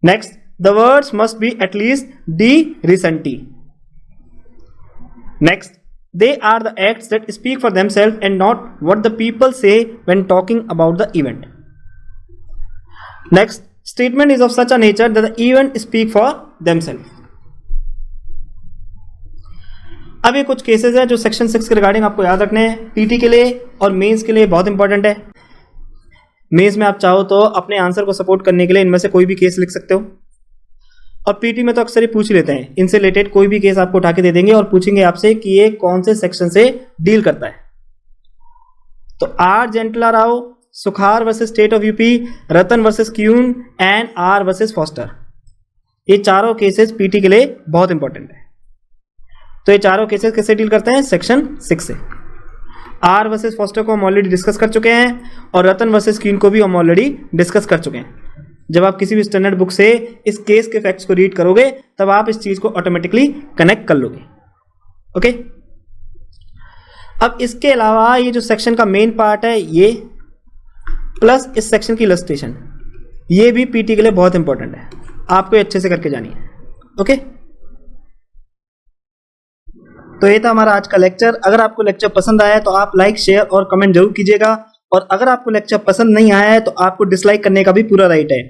A: Next, the words must be at least de recenti. Next, they are the acts that speak for themselves and not what the people say when talking about the event. Next, statement is of such a nature that the event speak for themselves. अब ये कुछ केसेस हैं जो सेक्शन 6 के रिगार्डिंग आपको याद रखने हैं पीटी के लिए और मेंस के लिए बहुत इंपॉर्टेंट है। मेंस में आप चाहो तो अपने आंसर को सपोर्ट करने के लिए इनमें से कोई भी केस लिख सकते हो, और पीटी में तो अक्सर ही पूछ लेते हैं। इनसे रिलेटेड कोई भी केस आपको उठा के दे देंगे और पूछेंगे आपसे कि ये कौन से सेक्शन से डील करता है। तो are Gentela Rao, Sukhar versus state of UP, Ratten versus Queen and R versus Foster, ये चारों केसेस पीटी के लिए बहुत इंपॉर्टेंट है। तो ये चारों केसेस कैसे डील करते हैं? सेक्शन 6 से। आर वर्सेस फॉस्टर को हम ऑलरेडी डिस्कस कर चुके हैं और रतन वर्सेस क्यून को भी हम ऑलरेडी डिस्कस कर चुके हैं। जब आप किसी भी स्टैंडर्ड बुक से इस केस के फैक्ट्स को रीड करोगे तब आप इस चीज को ऑटोमेटिकली कनेक्ट कर लोगे। ओके, अब इसके अलावा ये जो सेक्शन का मेन पार्ट है ये प्लस इस सेक्शन की इलस्ट्रेशन, ये भी पीटी के लिए बहुत इंपॉर्टेंट है, आपको ये अच्छे से करके जानी है। ओके, तो ये था हमारा आज का लेक्चर। अगर आपको लेक्चर पसंद आया तो आप लाइक, शेयर और कमेंट जरूर कीजिएगा, और अगर आपको लेक्चर पसंद नहीं आया है तो आपको डिसलाइक करने का भी पूरा राइट है।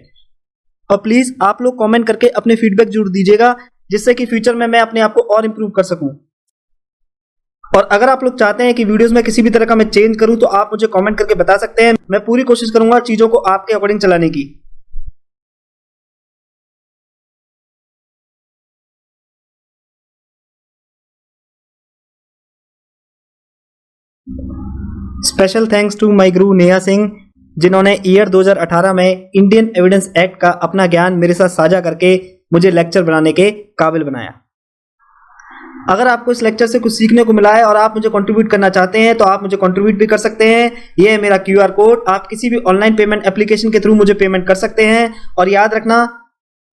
A: और प्लीज आप लोग कमेंट करके अपने फीडबैक जरूर दीजिएगा, जिससे कि फ्यूचर में मैं अपने आप को और इंप्रूव कर सकूं। और अगर आप लोग चाहते हैं कि वीडियोस में किसी भी तरह का मैं चेंज करूं तो आप मुझे कमेंट करके बता सकते हैं। मैं पूरी कोशिश करूंगा चीजों को आपके अकॉर्डिंग चलाने की। स्पेशल थैंक्स टू माय गुरु नेहा सिंह, जिन्होंने ईयर 2018 में इंडियन एविडेंस एक्ट का अपना ज्ञान मेरे साथ साझा करके मुझे लेक्चर बनाने के काबिल बनाया। अगर आपको इस लेक्चर से कुछ सीखने को मिला है और आप मुझे कंट्रीब्यूट करना चाहते हैं तो आप मुझे कंट्रीब्यूट भी कर सकते हैं। ये है मेरा QR कोड, आप किसी भी ऑनलाइन पेमेंट एप्लीकेशन के थ्रू मुझे पेमेंट कर सकते हैं। और याद रखना,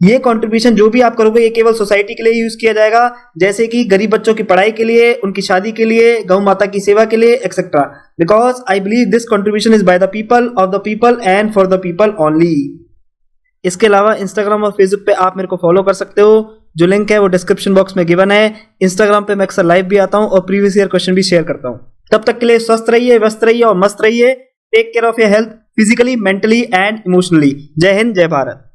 A: ये कंट्रीब्यूशन जो भी आप करोगे ये केवल सोसाइटी के लिए यूज किया जाएगा, जैसे कि गरीब बच्चों की पढ़ाई के लिए, उनकी शादी के लिए, गौ माता की सेवा के लिए etcetera, because I believe this contribution is by the people, of the people and for the people only. इसके अलावा इंस्टाग्राम और फेसबुक पे आप मेरे को फॉलो कर सकते हो, जो लिंक है वो डिस्क्रिप्शन बॉक्स में गिवन है। इंस्टाग्राम पे मैं अक्सर लाइव भी आता हूँ और प्रीवियस ईयर क्वेश्चन भी शेयर करता हूँ। तब तक के लिए स्वस्थ रहिए, व्यस्त रहिए और मस्त रहिए। Take care of your health physically, mentally and emotionally. जय हिंद, जय भारत।